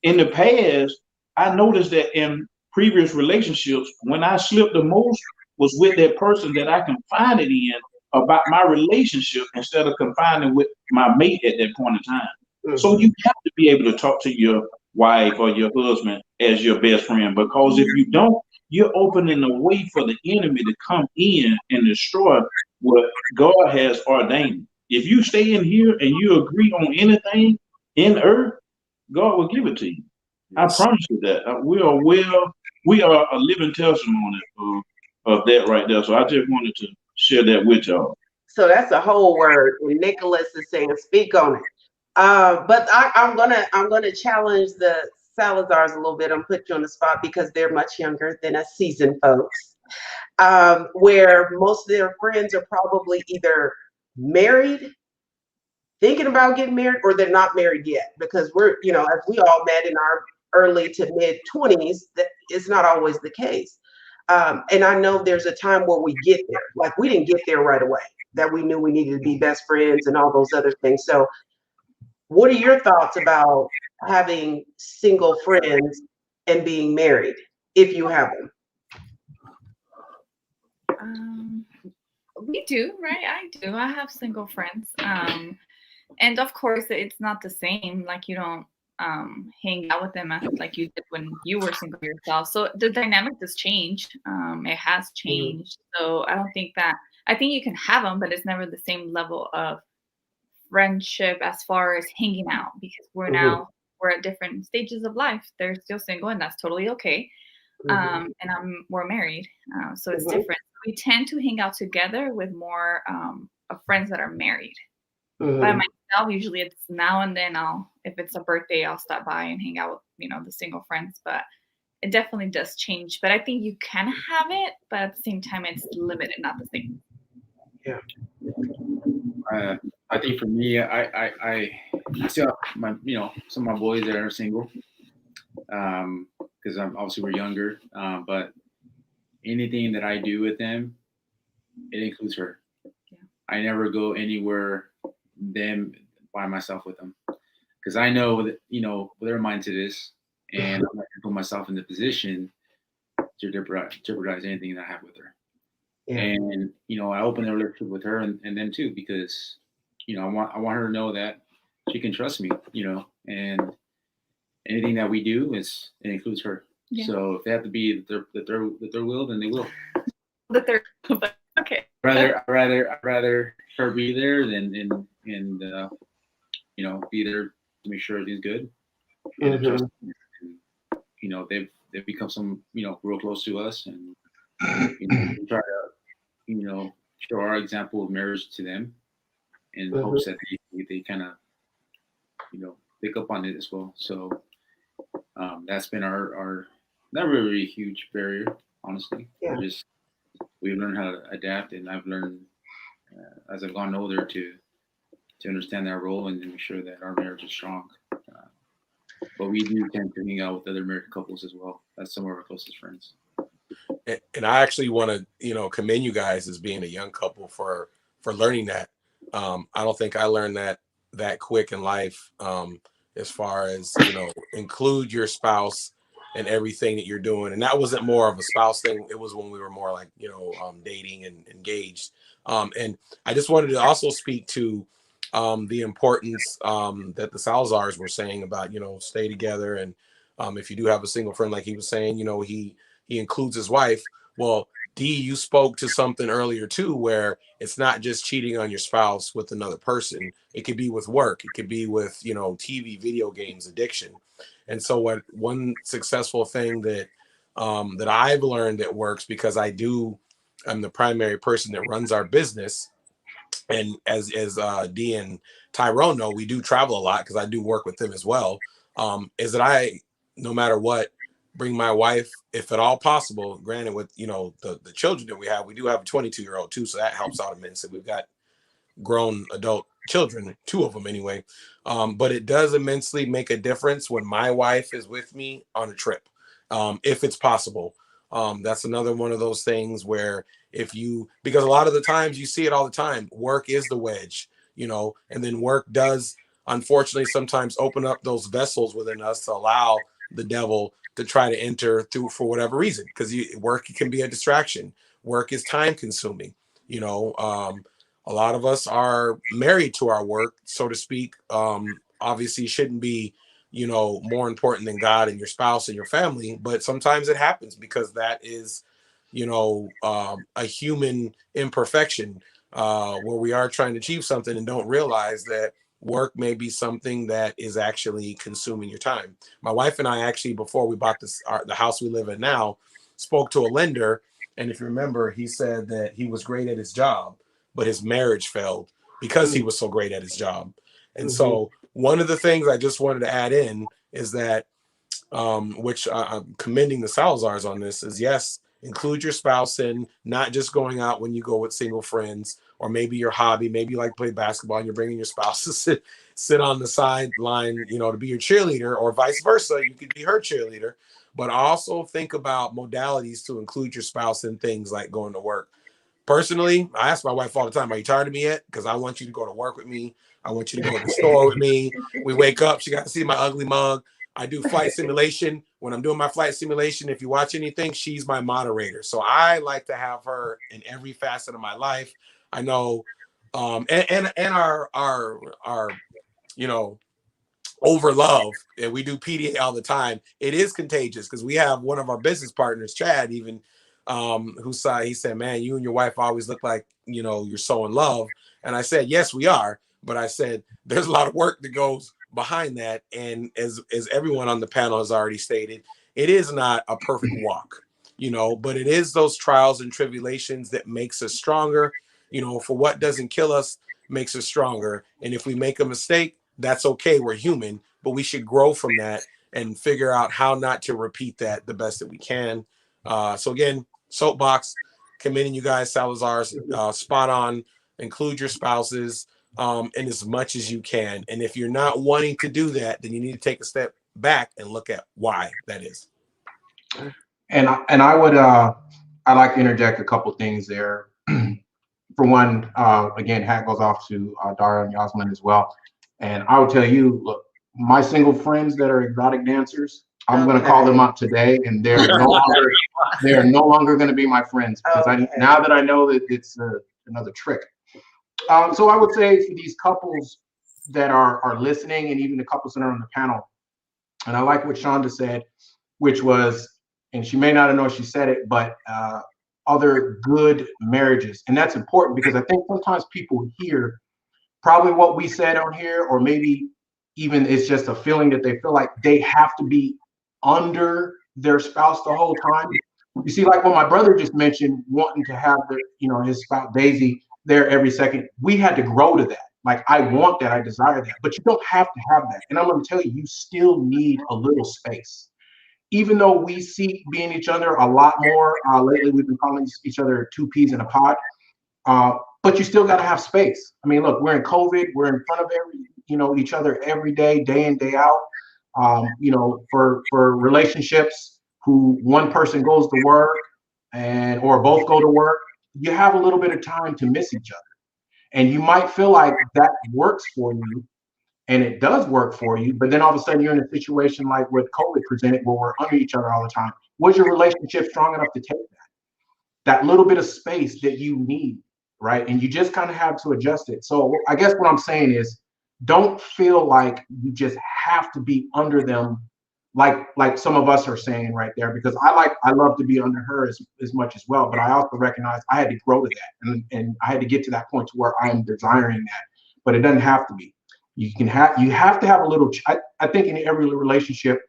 [SPEAKER 6] in the past, I noticed that in previous relationships, when I slipped the most was with that person that I confided in about my relationship instead of confiding with my mate at that point in time.
[SPEAKER 1] Mm-hmm.
[SPEAKER 6] So you have to be able to talk to your wife or your husband as your best friend, because if you don't, you're opening a way for the enemy to come in and destroy what God has ordained. If you stay in here and you agree on anything in earth, God will give it to you.
[SPEAKER 3] Yes.
[SPEAKER 6] I promise you that. We are a living testimony of that right there. So I just wanted to share that with y'all.
[SPEAKER 1] So that's a whole word. And Nicholas is saying, speak on it. But I'm gonna challenge the Salazars a little bit and put you on the spot, because they're much younger than us seasoned folks. Where most of their friends are probably either married, thinking about getting married, or they're not married yet. Because we're, you know, as we all met in our early to mid 20s, that is not always the case. And I know there's a time where we get there. Like we didn't get there right away, that we knew we needed to be best friends and all those other things. So what are your thoughts about having single friends and being married, if you have them?
[SPEAKER 10] We do, right? I do. I have single friends. And of course, it's not the same. Like you don't hang out with them like you did when you were single yourself. So the dynamic does change. It has changed. So I don't think that. I think you can have them, but it's never the same level of friendship as far as hanging out because we're at different stages of life. They're still single, and that's totally okay. And we're married, so it's different. We tend to hang out together with more of friends that are married. By myself, usually it's now and then. If it's a birthday, I'll stop by and hang out with the single friends. But it definitely does change. But I think you can have it, but at the same time, it's limited, not the same.
[SPEAKER 1] Yeah.
[SPEAKER 7] I think for me, I still have my some of my boys that are single, because obviously we're younger. But anything that I do with them, it includes her.
[SPEAKER 10] Yeah.
[SPEAKER 7] I never go anywhere them by myself with them, because I know that what their mindset is, and I'm not going to put myself in the position to jeopardize anything that I have with her.
[SPEAKER 1] Yeah.
[SPEAKER 7] And I open the relationship with her and them too, because I want her to know that she can trust me, and anything that we do it includes her. Yeah. So if they have to be that their will, then they will.
[SPEAKER 10] That they're okay.
[SPEAKER 7] I'd rather her be there than be there to make sure everything's good. And trust, they've become some real close to us, and we try to show our example of marriage to them, in hopes that they kind of pick up on it as well. So that's been our not really a huge barrier, honestly.
[SPEAKER 1] Yeah.
[SPEAKER 7] We've learned how to adapt, and I've learned as I've gone older to understand that role and to make sure that our marriage is strong. But we do tend to hang out with other married couples as well. That's some of our closest friends.
[SPEAKER 5] And I actually want to, commend you guys as being a young couple for learning that. I don't think I learned that quick in life, as far as, include your spouse in everything that you're doing. And that wasn't more of a spouse thing. It was when we were more like, dating and engaged. And I just wanted to also speak to the importance that the Salazars were saying about, stay together. And if you do have a single friend, like he was saying, he includes his wife. Well, Dee, you spoke to something earlier too, where it's not just cheating on your spouse with another person. It could be with work. It could be with, TV, video games, addiction. And so one successful thing that I've learned that works, because I'm the primary person that runs our business. And as Dee and Tyrone know, we do travel a lot because I do work with them as well. Is that I, no matter what, bring my wife, if at all possible, granted with, the children that we do have a 22-year-old too. So that helps out immensely. We've got grown adult children, 2 of them anyway. But it does immensely make a difference when my wife is with me on a trip, if it's possible. That's another one of those things where because a lot of the times you see it all the time, work is the wedge, and then work does unfortunately sometimes open up those vessels within us to allow the devil to try to enter through for whatever reason, because work can be a distraction. Work is time consuming. A lot of us are married to our work, so to speak. Obviously shouldn't be, more important than God and your spouse and your family, but sometimes it happens because that is, a human imperfection, where we are trying to achieve something and don't realize that work may be something that is actually consuming your time. My wife and I actually, before we bought the house we live in now, spoke to a lender. And if you remember, he said that he was great at his job, but his marriage failed because he was so great at his job. And so one of the things I just wanted to add in is that, which I'm commending the Salazars on this, is yes, Include your spouse in, not just going out when you go with single friends, or maybe your hobby, maybe you like to play basketball and you're bringing your spouse to sit on the sideline, you know, to be your cheerleader, or vice versa. You could be her cheerleader. But also think about modalities to include your spouse in things like going to work. Personally, I ask my wife all the time, are you tired of me yet? Because I want you to go to work with me. I want you to go to the store with me. We wake up, she got to see my ugly mug. I do flight simulation. When I'm doing my flight simulation, if you watch anything, she's my moderator. So I like to have her in every facet of my life. I know, and our you know, over love, and we do PDA all the time. It is contagious because we have one of our business partners, Chad, even who said, he said, man, you and your wife always look like, you know, you're so in love. And I said, yes, we are. But I said, there's a lot of work that goes behind that. And as everyone on the panel has already stated, it is not a perfect walk, you know, but it is those trials and tribulations that makes us stronger. You know, for what doesn't kill us makes us stronger. And if we make a mistake, that's okay. We're human, but we should grow from that and figure out how not to repeat that the best that we can. So again, soapbox, commending you guys, Salazar's spot on. Include your spouses in as much as you can. And if you're not wanting to do that, then you need to take a step back and look at why that is.
[SPEAKER 9] And I would I'd like to interject a couple things there. For one, again, hat goes off to Dara and Yasmin as well. And I would tell you, look, my single friends that are exotic dancers, I'm going to call them up today, and they're no longer going to be my friends because now that I know that it's another trick. So I would say for these couples that are listening, and even the couples that are on the panel, and I like what Shonda said, which was, and she may not have known she said it, but other good marriages. And that's important because I think sometimes people hear probably what we said on here, or maybe even it's just a feeling that they feel like they have to be under their spouse the whole time. You see, like what my brother just mentioned, wanting to have his spouse Daisy there every second. We had to grow to that. Like, I want that, I desire that, but you don't have to have that. And I'm going to tell you, you still need a little space. Even though we see being each other a lot more lately, we've been calling each other two peas in a pod. But you still got to have space. I mean, look, we're in COVID. We're in front of each other every day in, day out. For relationships who one person goes to work or both go to work, you have a little bit of time to miss each other. And you might feel like that works for you, and it does work for you, but then all of a sudden you're in a situation like what COVID presented, where we're under each other all the time. Was your relationship strong enough to take that little bit of space that you need, right? And you just kind of have to adjust it. So I guess what I'm saying is, don't feel like you just have to be under them, like some of us are saying right there, because I love to be under her as much as well, but I also recognize I had to grow to that, and I had to get to that point to where I'm desiring that, but it doesn't have to be. You have to have a little. I think in every relationship,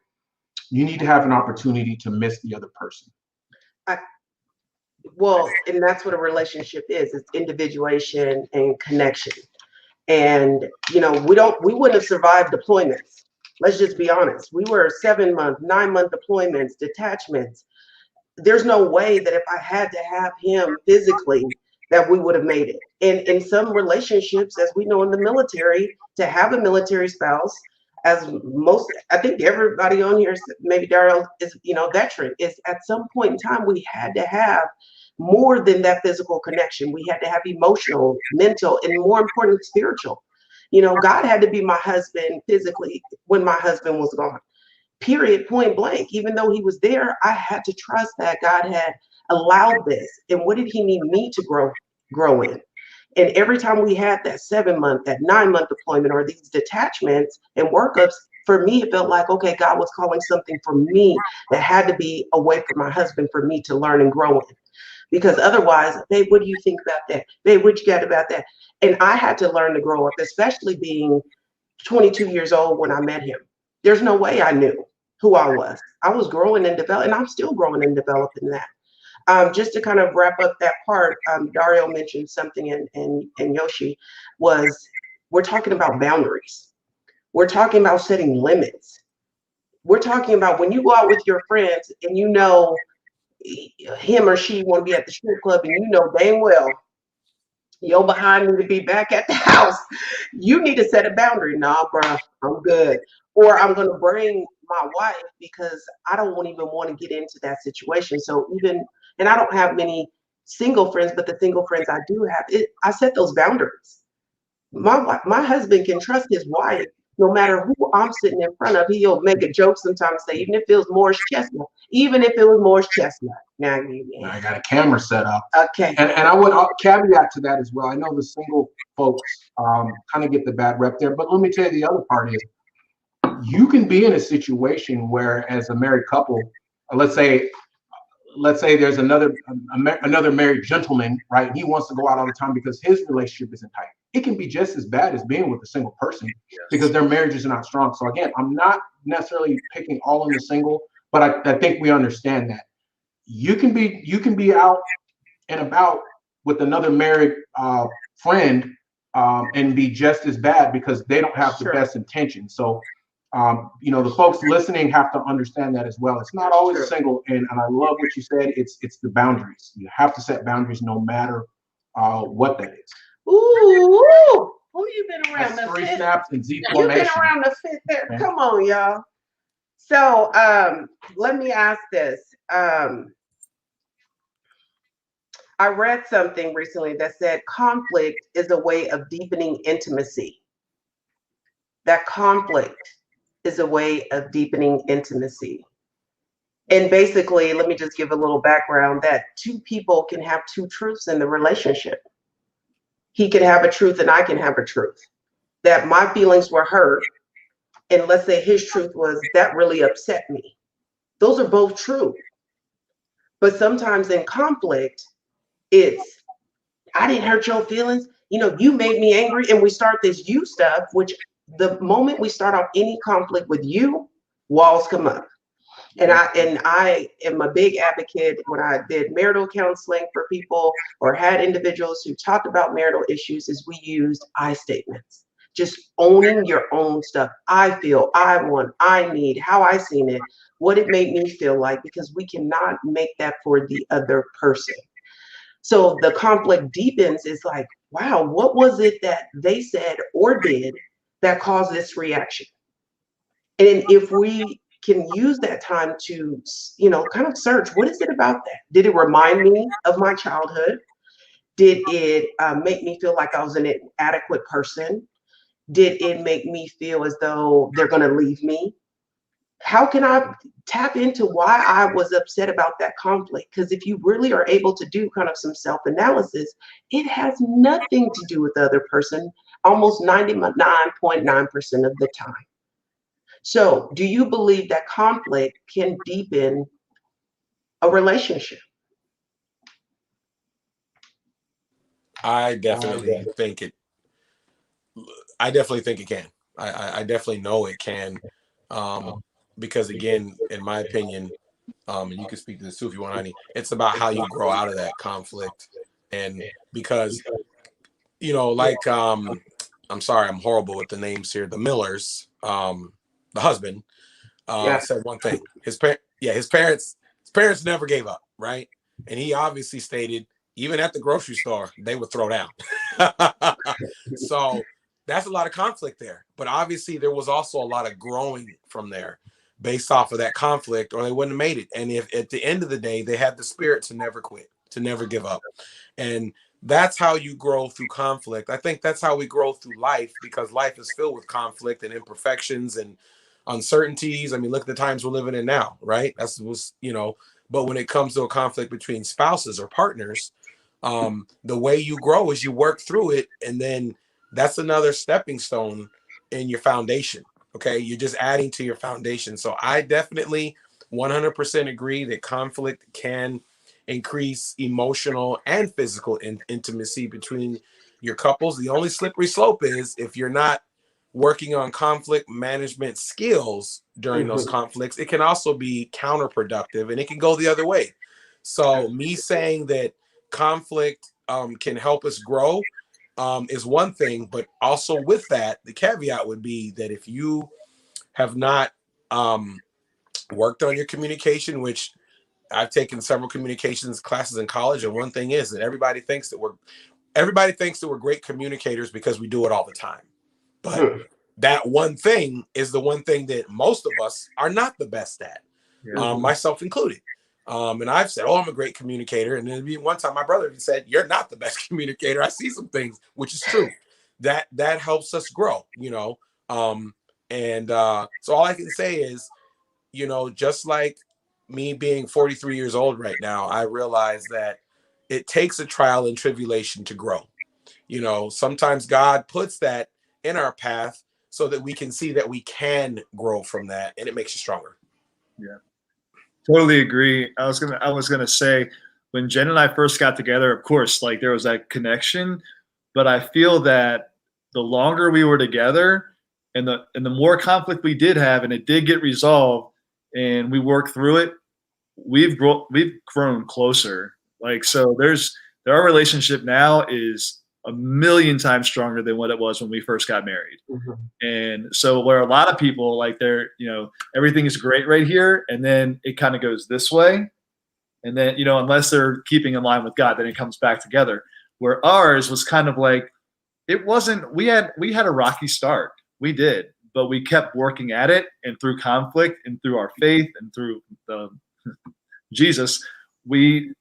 [SPEAKER 9] you need to have an opportunity to miss the other person.
[SPEAKER 1] Well, and that's what a relationship is. It's individuation and connection. And, we wouldn't have survived deployments. Let's just be honest. We were 7-month, 9-month deployments, detachments. There's no way that if I had to have him physically, that we would have made it. And in some relationships, as we know in the military, to have a military spouse, I think everybody on here, maybe Daryl is, veteran, is at some point in time, we had to have more than that physical connection. We had to have emotional, mental, and more important, spiritual. God had to be my husband physically when my husband was gone. Period, point blank. Even though he was there, I had to trust that God had allowed this. And what did he need me to grow in? And every time we had that 7-month, that 9-month deployment, or these detachments and workups, for me, it felt like, okay, God was calling something for me that had to be away from my husband for me to learn and grow in. Because otherwise, babe, what do you think about that? Babe, what you got about that? And I had to learn to grow up, especially being 22 years old when I met him. There's no way I knew who I was. I was growing and developing, and I'm still growing and developing that. Just to kind of wrap up that part, Dario mentioned something, and Yoshi we're talking about boundaries. We're talking about setting limits. We're talking about when you go out with your friends and him or she want to be at the strip club, and you know dang well your behind need to be back at the house. You need to set a boundary. Nah, bro, I'm good. Or I'm gonna bring my wife because I don't even want to get into that situation. So even, and I don't have many single friends, but the single friends I do have, I set those boundaries. My husband can trust his wife no matter who I'm sitting in front of. He'll make a joke sometimes, say, even if it was Morris Chestnut, even if it was Morris Chestnut. Now
[SPEAKER 9] I got a camera set up.
[SPEAKER 1] Okay.
[SPEAKER 9] And I would caveat to that as well. I know the single folks kind of get the bad rep there, but let me tell you, the other part is you can be in a situation where, as a married couple, let's say there's another married gentleman, right? And he wants to go out all the time because his relationship isn't tight. It can be just as bad as being with a single person because their marriages are not strong. So again, I'm not necessarily picking all in the single, but I think we understand that you can be out and about with another married friend and be just as bad because they don't have the best intentions. So the folks listening have to understand that as well. It's not always a single, and I love what you said. It's the boundaries. You have to set boundaries no matter what that is.
[SPEAKER 1] Ooh, who you been around?
[SPEAKER 9] That's
[SPEAKER 1] the
[SPEAKER 9] 3
[SPEAKER 1] fifth?
[SPEAKER 9] snaps and Z
[SPEAKER 1] You've
[SPEAKER 9] formation.
[SPEAKER 1] been around the fifth there.
[SPEAKER 9] Okay.
[SPEAKER 1] Come on, y'all. So let me ask this. I read something recently that said conflict is a way of deepening intimacy. That conflict is a way of deepening intimacy. And basically, let me just give a little background that 2 people can have 2 truths in the relationship. He can have a truth and I can have a truth. That my feelings were hurt, and let's say his truth was that really upset me. Those are both true. But sometimes in conflict, it's I didn't hurt your feelings. You made me angry, and we start this you stuff, which the moment we start off any conflict with you, walls come up. And I am a big advocate when I did marital counseling for people or had individuals who talked about marital issues is we used I statements. Just owning your own stuff. I feel, I want, I need, how I seen it, what it made me feel like, because we cannot make that for the other person. So the conflict deepens is like, wow, what was it that they said or did that caused this reaction? And if we can use that time to, kind of search, what is it about that? Did it remind me of my childhood? Did it make me feel like I was an inadequate person? Did it make me feel as though they're going to leave me? How can I tap into why I was upset about that conflict? Because if you really are able to do kind of some self-analysis, it has nothing to do with the other person, almost 99.9% of the time. So do you believe that conflict can deepen a relationship?
[SPEAKER 5] I definitely think it. I definitely think it can. I definitely know it can, because again, in my opinion, and you can speak to this too if you want, honey. It's about how you grow out of that conflict, and because like I'm sorry, I'm horrible with the names here. The Millers, the husband, said one thing. His parents never gave up, right? And he obviously stated, even at the grocery store, they would throw down. So that's a lot of conflict there. But obviously there was also a lot of growing from there based off of that conflict, or they wouldn't have made it. And if at the end of the day, they had the spirit to never quit, to never give up. And that's how you grow through conflict. I think that's how we grow through life, because life is filled with conflict and imperfections and uncertainties. I mean, look at the times we're living in now, right? That's what's, but when it comes to a conflict between spouses or partners, the way you grow is you work through it. And then that's another stepping stone in your foundation. Okay. You're just adding to your foundation. So I definitely 100% agree that conflict can increase emotional and physical intimacy between your couples. The only slippery slope is if you're not working on conflict management skills during those conflicts, it can also be counterproductive and it can go the other way. So me saying that conflict can help us grow is one thing, but also with that, the caveat would be that if you have not worked on your communication, which I've taken several communications classes in college, and one thing is that everybody thinks that we're great communicators because we do it all the time. But that one thing is the one thing that most of us are not the best at, myself included. And I've said, "Oh, I'm a great communicator." And then one time my brother said, "You're not the best communicator. I see some things," which is true. That helps us grow, you know. So all I can say is, you know, just like me being 43 years old right now, I realize that it takes a trial and tribulation to grow. You know, sometimes God puts that in our path so that we can see that we can grow from that, and it makes you stronger.
[SPEAKER 3] Yeah, totally agree. I was gonna say, when Jen and I first got together, of course, like there was that connection, but I feel that the longer we were together, and the more conflict we did have, and it did get resolved, and we worked through it, we've grown closer. Like, so our relationship now is a million times stronger than what it was when we first got married. And so where a lot of people, like, they're, you know, everything is great right here, and then it kind of goes this way, and then, you know, unless they're keeping in line with God, then it comes back together. Where ours was kind of like, it wasn't, we had a rocky start. We did, but we kept working at it, and through conflict and through our faith and through Jesus, we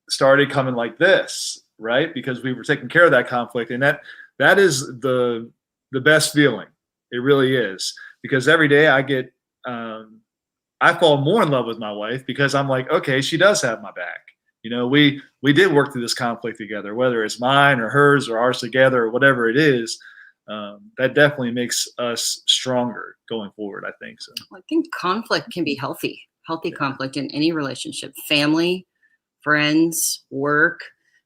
[SPEAKER 3] started coming like this, right? Because we were taking care of that conflict, and that is the best feeling. It really is, because every day I fall more in love with my wife, because I'm like, okay, she does have my back. You know, we did work through this conflict together, whether it's mine or hers or ours together or whatever it is. That definitely makes us stronger going forward, I think so.
[SPEAKER 4] I think conflict can be healthy conflict in any relationship, family, friends, work.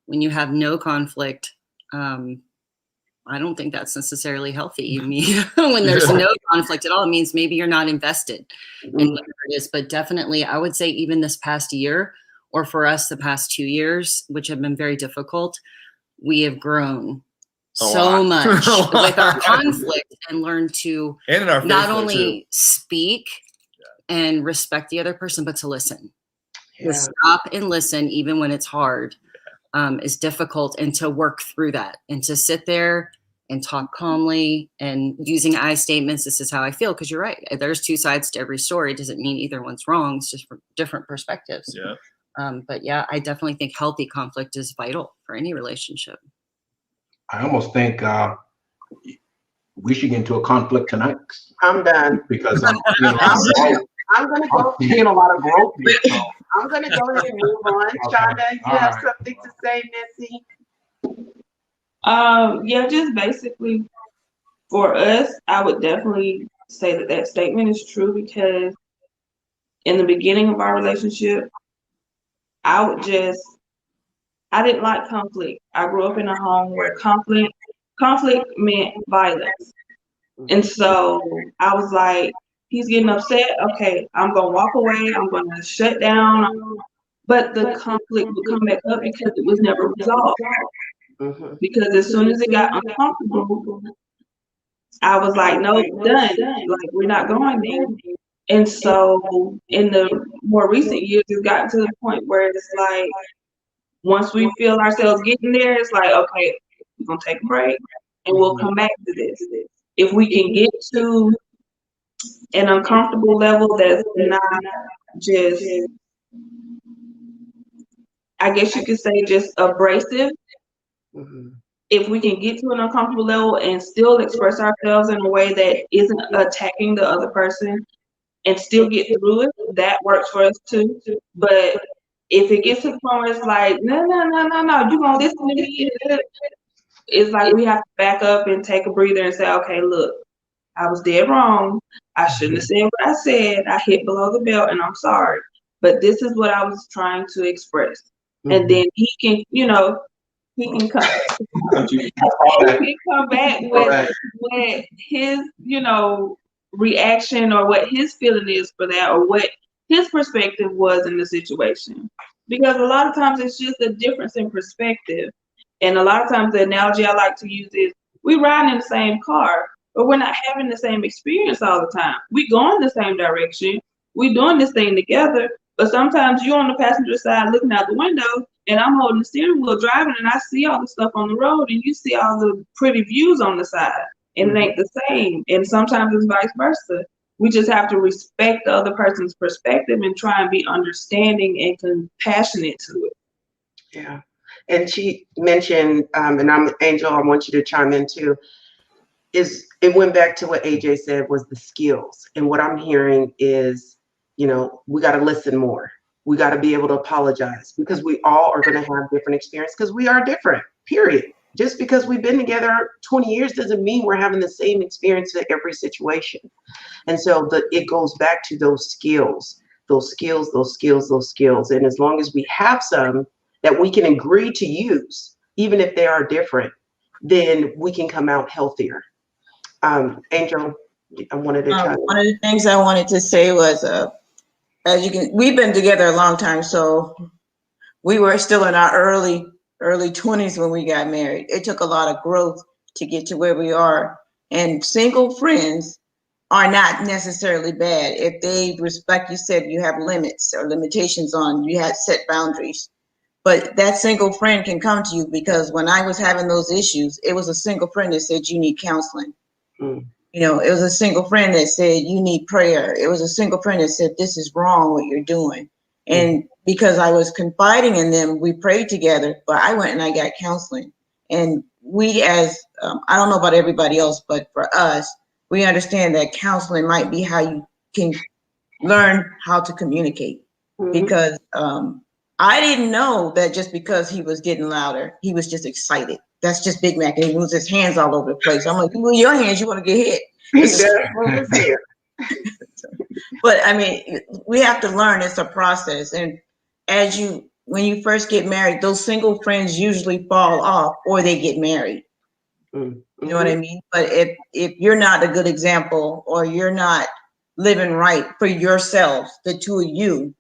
[SPEAKER 4] When you have no conflict, I don't think that's necessarily healthy. I mean, when there's no conflict at all, it means maybe you're not invested in whatever it is. But definitely, I would say even this past year, or for us, the past 2 years, which have been very difficult, we have grown so much with our conflict, and learned to not only speak and respect the other person, but to listen. To stop and listen, even when it's hard, is difficult, and to work through that, and to sit there and talk calmly and using I statements. This is how I feel, because you're right. There's two sides to every story. It doesn't mean either one's wrong. It's just from different perspectives.
[SPEAKER 3] Yeah.
[SPEAKER 4] But yeah, I definitely think healthy conflict is vital for any relationship.
[SPEAKER 9] I almost think we should get into a conflict tonight.
[SPEAKER 1] I'm done.
[SPEAKER 9] Because I'm seeing a lot of growth here. So.
[SPEAKER 1] I'm going to go ahead and move on. Okay. Shonda, you have something to say, Missy?
[SPEAKER 8] Yeah, just basically for us, I would definitely say that statement is true, because in the beginning of our relationship, I didn't like conflict. I grew up in a home where conflict meant violence. And so I was like, he's getting upset. Okay, I'm going to walk away. I'm going to shut down. But the conflict would come back up because it was never resolved. Because as soon as it got uncomfortable, I was like, nope, done. Like, we're not going there. And so in the more recent years, it's gotten to the point where it's like, once we feel ourselves getting there, it's like, okay, we're going to take a break and we'll come back to this. If we can get to an uncomfortable level that's not just, I guess you could say, just abrasive. If we can get to an uncomfortable level and still express ourselves in a way that isn't attacking the other person and still get through it, that works for us too. But if it gets to the point where it's like, no, you gonna listen to me, it's like we have to back up and take a breather and say, okay, look, I was dead wrong. I shouldn't have said what I said. I hit below the belt, and I'm sorry. But this is what I was trying to express. And then he can, he can come, he can come back with what his, reaction, or what his feeling is for that, or what his perspective was in the situation. Because a lot of times it's just a difference in perspective. And a lot of times the analogy I like to use is, we ride in the same car, but we're not having the same experience all the time. We going the same direction. We doing this thing together, But sometimes you're on the passenger side looking out the window, and I'm holding the steering wheel driving, and I see all the stuff on the road, and you see all the pretty views on the side, and it ain't the same. And sometimes it's vice versa. We just have to respect the other person's perspective and try and be understanding and compassionate to it.
[SPEAKER 1] Yeah. And she mentioned, and I'm Angel, I want you to chime in too, is it went back to what AJ said was the skills. And what I'm hearing is, you know, we got to listen more. We got to be able to apologize because we all are going to have different experience because we are different, period. Just because we've been together 20 years doesn't mean we're having the same experience in every situation. And so it goes back to those skills. And as long as we have some that we can agree to use, even if they are different, then we can come out healthier. Angel, I wanted to chime in.
[SPEAKER 12] One of the things I wanted to say was, we've been together a long time, so we were still in our early 20s when we got married. It took a lot of growth to get to where we are. And single friends are not necessarily bad if they respect, you said you have limits or limitations on, you had set boundaries. But that single friend can come to you because when I was having those issues, it was a single friend that said you need counseling. You know, it was a single friend that said you need prayer. It was a single friend that said this is wrong what you're doing. And because I was confiding in them, we prayed together, but I went and I got counseling. And we as, I don't know about everybody else, but for us, we understand that counseling might be how you can learn how to communicate. Because I didn't know that just because he was getting louder, he was just excited. That's just Big Mac, and he moves his hands all over the place. I'm like, you move your hands, you want to get hit. But I mean, we have to learn. It's a process, and when you first get married, those single friends usually fall off, or they get married. You know what I mean? But if you're not a good example, or you're not living right for yourselves, the two of you,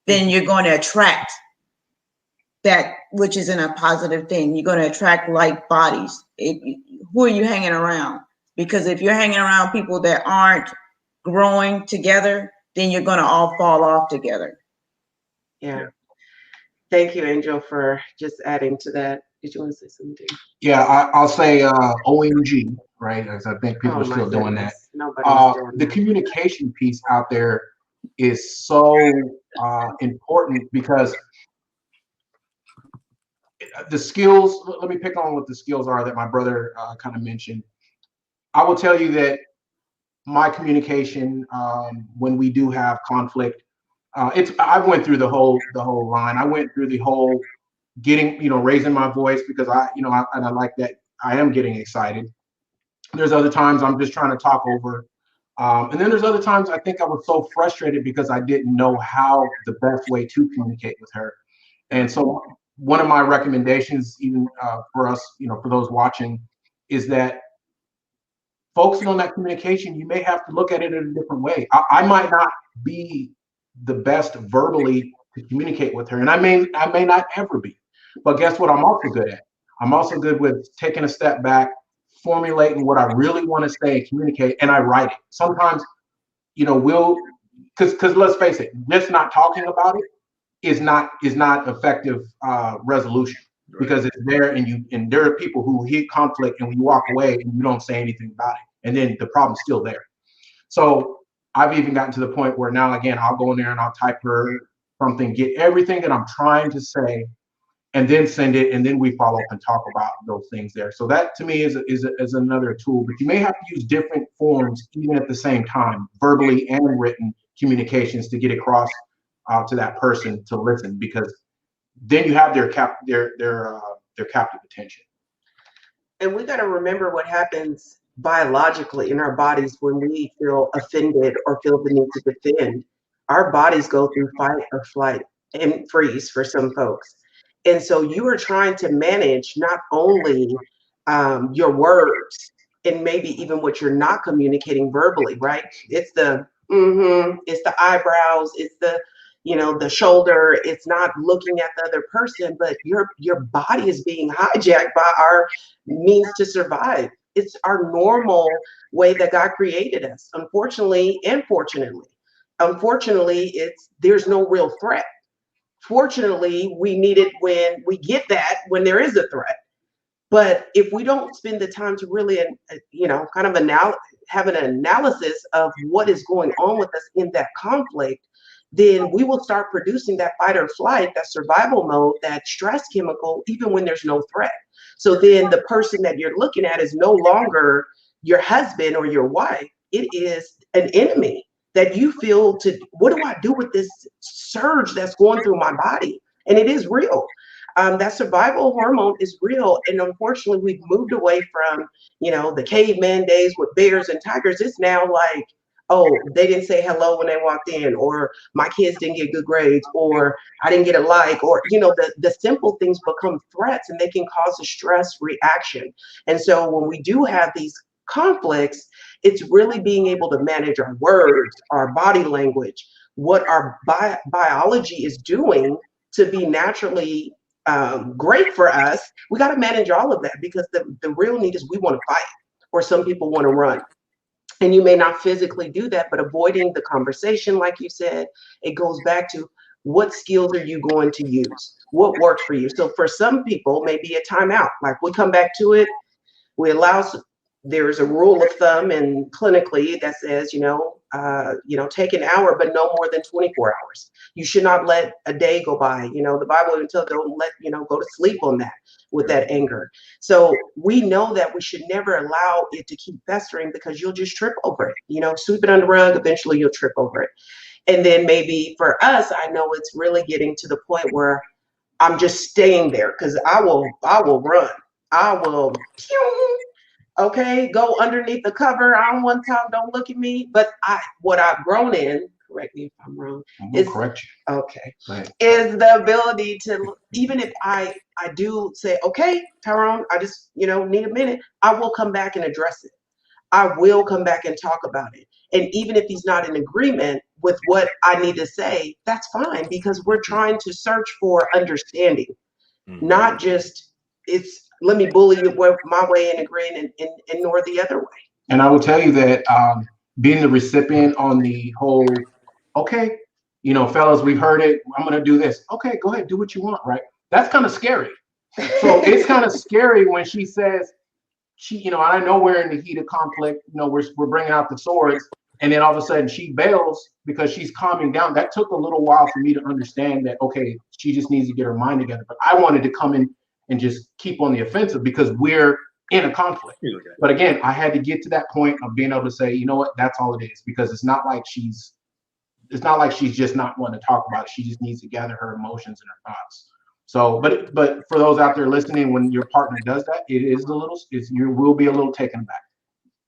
[SPEAKER 12] then you're going to attract that which isn't a positive thing. You're going to attract like bodies. Who are you hanging around? Because if you're hanging around people that aren't growing together, then you're going to all fall off together.
[SPEAKER 1] Yeah. Thank you, Angel, for just adding to that. Did you want to say something?
[SPEAKER 9] Yeah, I'll say OMG, right? Because I think people are still doing that. The communication piece out there is so important because the skills, let me pick on what the skills are that my brother kind of mentioned. I will tell you that my communication, when we do have conflict, I went through the whole line. I went through the whole getting, raising my voice because I like that I am getting excited. There's other times I'm just trying to talk over. And then there's other times I think I was so frustrated because I didn't know how the best way to communicate with her. And so one of my recommendations, even for us, for those watching, is that focusing on that communication, you may have to look at it in a different way. I might not be the best verbally to communicate with her, and I may not ever be. But guess what? I'm also good at. I'm also good with taking a step back, formulating what I really want to say and communicate, and I write it. Sometimes, because let's face it, just not talking about it is not effective resolution, because it's there, and there are people who hit conflict and we walk away and you don't say anything about it, and then the problem's still there. So I've even gotten to the point where now, again, I'll go in there and I'll type her something, get everything that I'm trying to say, and then send it, and then we follow up and talk about those things there. So that to me is another tool, but you may have to use different forms even at the same time, verbally and written communications, to get across to that person to listen, because then you have their captive attention.
[SPEAKER 1] And we got to remember what happens biologically in our bodies when we feel offended or feel the need to defend. Our bodies go through fight or flight and freeze for some folks. And so you are trying to manage not only your words and maybe even what you're not communicating verbally, right? It's it's the eyebrows, it's the the shoulder. It's not looking at the other person, but your body is being hijacked by our means to survive. It's our normal way that God created us, unfortunately and fortunately. unfortunately, there's no real threat. Fortunately, we need it when we get that, when there is a threat. But if we don't spend the time to really, kind of have an analysis of what is going on with us in that conflict, then we will start producing that fight or flight, that survival mode, that stress chemical, even when there's no threat. So then the person that you're looking at is no longer your husband or your wife. It is an enemy that you feel what do I do with this surge that's going through my body? And it is real. That survival hormone is real. And unfortunately, we've moved away from, the caveman days with bears and tigers. It's now like, oh, they didn't say hello when they walked in, or my kids didn't get good grades, or I didn't get a like, or, the simple things become threats and they can cause a stress reaction. And so when we do have these conflicts, it's really being able to manage our words, our body language, what our biology is doing to be naturally great for us. We got to manage all of that, because the real need is we want to fight, or some people want to run. And you may not physically do that, but avoiding the conversation, like you said, it goes back to what skills are you going to use? What works for you? So for some people, maybe a timeout. Like we come back to it, we allow. There's a rule of thumb and clinically that says, take an hour, but no more than 24 hours. You should not let a day go by. The Bible even tells, don't let, go to sleep on that with that anger. So we know that we should never allow it to keep festering, because you'll just trip over it. Sweep it under the rug, eventually you'll trip over it. And then maybe for us, I know it's really getting to the point where I'm just staying there, because I will run. I will go underneath the cover. I don't want to talk, don't look at me. But what I've grown in, correct me if I'm wrong, is
[SPEAKER 9] correct you.
[SPEAKER 1] Okay. Is the ability to, even if I do say, okay, Tyrone, I just, need a minute, I will come back and address it. I will come back and talk about it. And even if he's not in agreement with what I need to say, that's fine, because we're trying to search for understanding, not just let me bully you my way and agreeing and nor the other way.
[SPEAKER 9] And I will tell you that being the recipient on the whole, okay, fellas, we've heard it. I'm going to do this. Okay, go ahead, do what you want, right? That's kind of scary. So it's kind of scary when she says, I know we're in the heat of conflict, we're bringing out the swords, and then all of a sudden she bails because she's calming down. That took a little while for me to understand that, okay, she just needs to get her mind together. But I wanted to come in and just keep on the offensive because we're in a conflict. But again, I had to get to that point of being able to say, you know what, that's all it is, because it's not like she's just not wanting to talk about it. She just needs to gather her emotions and her thoughts. So, but for those out there listening, when your partner does that, you will be a little taken back.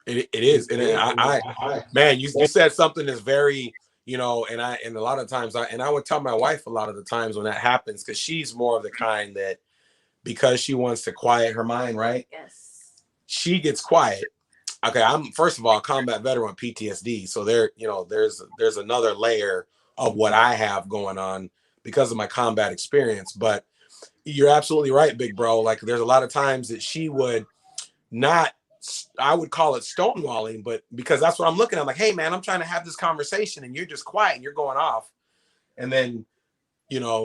[SPEAKER 5] It is, and I man, you said something that's very, and a lot of times I would tell my wife a lot of the times when that happens, because she's more of the kind that, because she wants to quiet her mind, right?
[SPEAKER 11] Yes.
[SPEAKER 5] She gets quiet. Okay, I'm first of all a combat veteran with PTSD, so there's another layer of what I have going on because of my combat experience. But you're absolutely right, big bro. Like there's a lot of times that she would not, I would call it stonewalling, but because that's what I'm looking at. I'm like, hey man, I'm trying to have this conversation and you're just quiet and you're going off. And then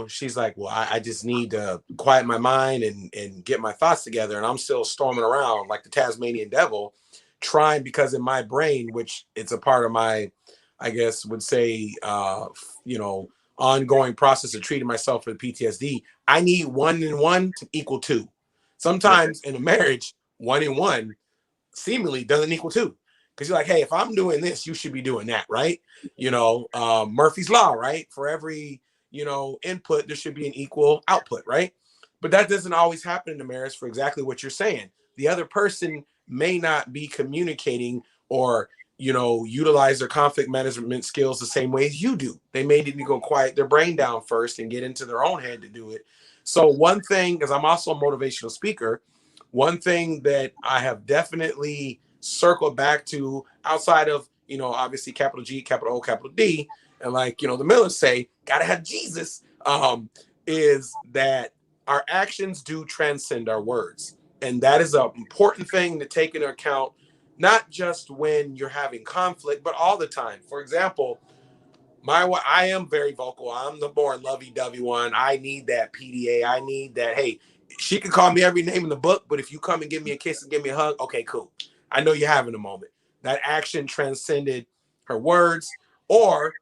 [SPEAKER 5] she's like, well, I just need to quiet my mind and get my thoughts together. And I'm still storming around like the Tasmanian devil, trying, because in my brain, which it's a part of my, I guess would say, ongoing process of treating myself for the PTSD, I need 1 and 1 to equal 2. Sometimes in a marriage, 1 and 1 seemingly doesn't equal 2. Because you're like, hey, if I'm doing this, you should be doing that, right? Murphy's Law, right? For every input, there should be an equal output, right? But that doesn't always happen in the marriage for exactly what you're saying. The other person may not be communicating or, utilize their conflict management skills the same way as you do. They may need to go quiet their brain down first and get into their own head to do it. So one thing, because I'm also a motivational speaker, one thing that I have definitely circled back to outside of, obviously capital G, capital O, capital D, and like, the Millers say, gotta have Jesus, is that our actions do transcend our words. And that is an important thing to take into account, not just when you're having conflict, but all the time. For example, I am very vocal. I'm the more lovey-dovey one. I need that PDA. I need that. Hey, she can call me every name in the book, but if you come and give me a kiss and give me a hug, okay, cool. I know you're having a moment. That action transcended her words or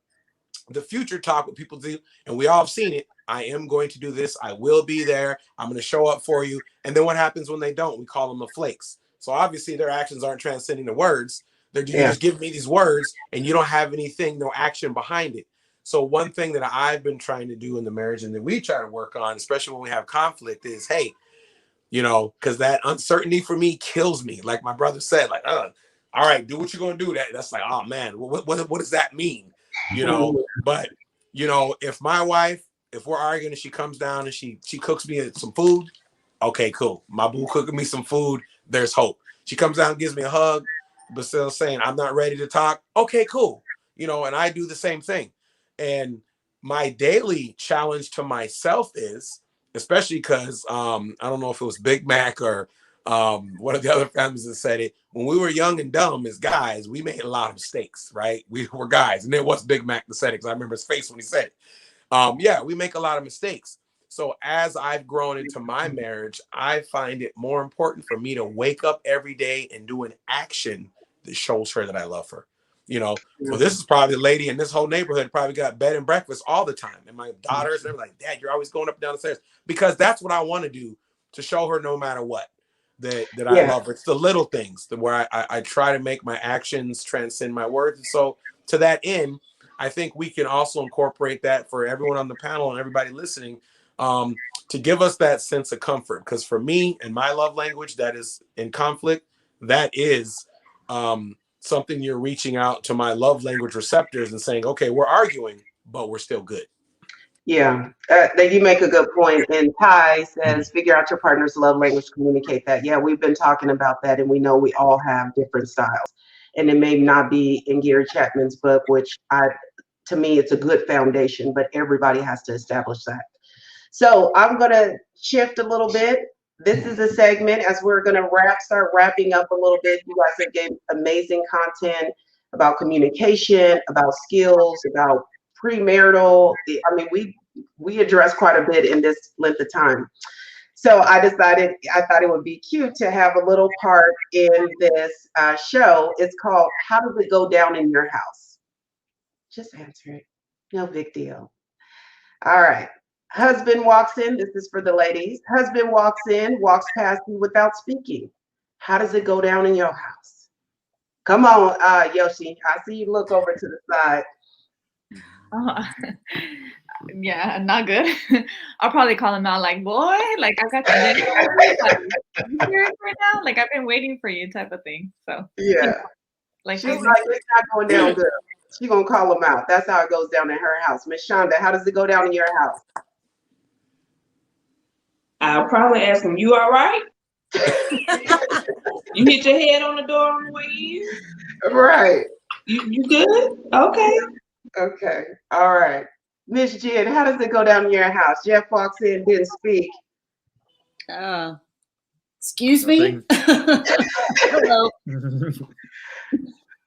[SPEAKER 5] the future talk what people do, and we all have seen it. I am going to do this. I will be there. I'm going to show up for you. And then what happens when they don't? We call them the flakes. So obviously their actions aren't transcending the words. You just give me these words and you don't have anything, no action behind it. So one thing that I've been trying to do in the marriage and that we try to work on, especially when we have conflict, is, hey, because that uncertainty for me kills me. Like my brother said, like, all right, do what you're going to do. That's like, oh man, what does that mean? But if my wife, if we're arguing and she comes down and she cooks me some food, okay, cool. My boo cooking me some food, there's hope. She comes down and gives me a hug, but still saying, I'm not ready to talk. Okay, cool. And I do the same thing. And my daily challenge to myself is, especially because I don't know if it was Big Mac or one of the other families that said it, when we were young and dumb as guys, we made a lot of mistakes, right? We were guys. And it was Big Mac that said it, because I remember his face when he said it. We make a lot of mistakes. So as I've grown into my marriage, I find it more important for me to wake up every day and do an action that shows her that I love her. So this is probably the lady in this whole neighborhood probably got bed and breakfast all the time. And my daughters, they're like, Dad, you're always going up and down the stairs, because that's what I want to do, to show her no matter what, that I love her. It's the little things where I try to make my actions transcend my words. And so to that end, I think we can also incorporate that for everyone on the panel and everybody listening, to give us that sense of comfort. Because for me and my love language that is in conflict, that is something you're reaching out to my love language receptors and saying, okay, we're arguing, but we're still good.
[SPEAKER 1] Yeah, that you make a good point. And Ty says, figure out your partner's love language, communicate that. Yeah, we've been talking about that, and we know we all have different styles. And it may not be in Gary Chapman's book, which to me, it's a good foundation, but everybody has to establish that. So I'm going to shift a little bit. This is a segment as we're going to start wrapping up a little bit. You guys have gave amazing content about communication, about skills, about premarital. I mean, we addressed quite a bit in this length of time. So I thought it would be cute to have a little part in this show. It's called, How Does It Go Down in Your House? Just answer it. No big deal. All right. Husband walks in. This is for the ladies. Husband walks in, walks past you without speaking. How does it go down in your house? Come on, Yoshi. I see you look over to the side.
[SPEAKER 10] Yeah, not good. I'll probably call him out like, boy, like I got the like, you serious right now? Like I've been waiting for you, type of thing. So
[SPEAKER 1] yeah,
[SPEAKER 10] like
[SPEAKER 1] she's like, it's not going down good. She's gonna call him out. That's how it goes down in her house. Miss Shonda, how does it go down in your house?
[SPEAKER 8] I'll probably ask him, you all right? You hit your head on the door on the way in?
[SPEAKER 1] Right.
[SPEAKER 8] You good? Okay.
[SPEAKER 1] Okay. All right. Miss Jen, how does it go down in your house? Jeff walks in, didn't speak.
[SPEAKER 4] Excuse me? Hello.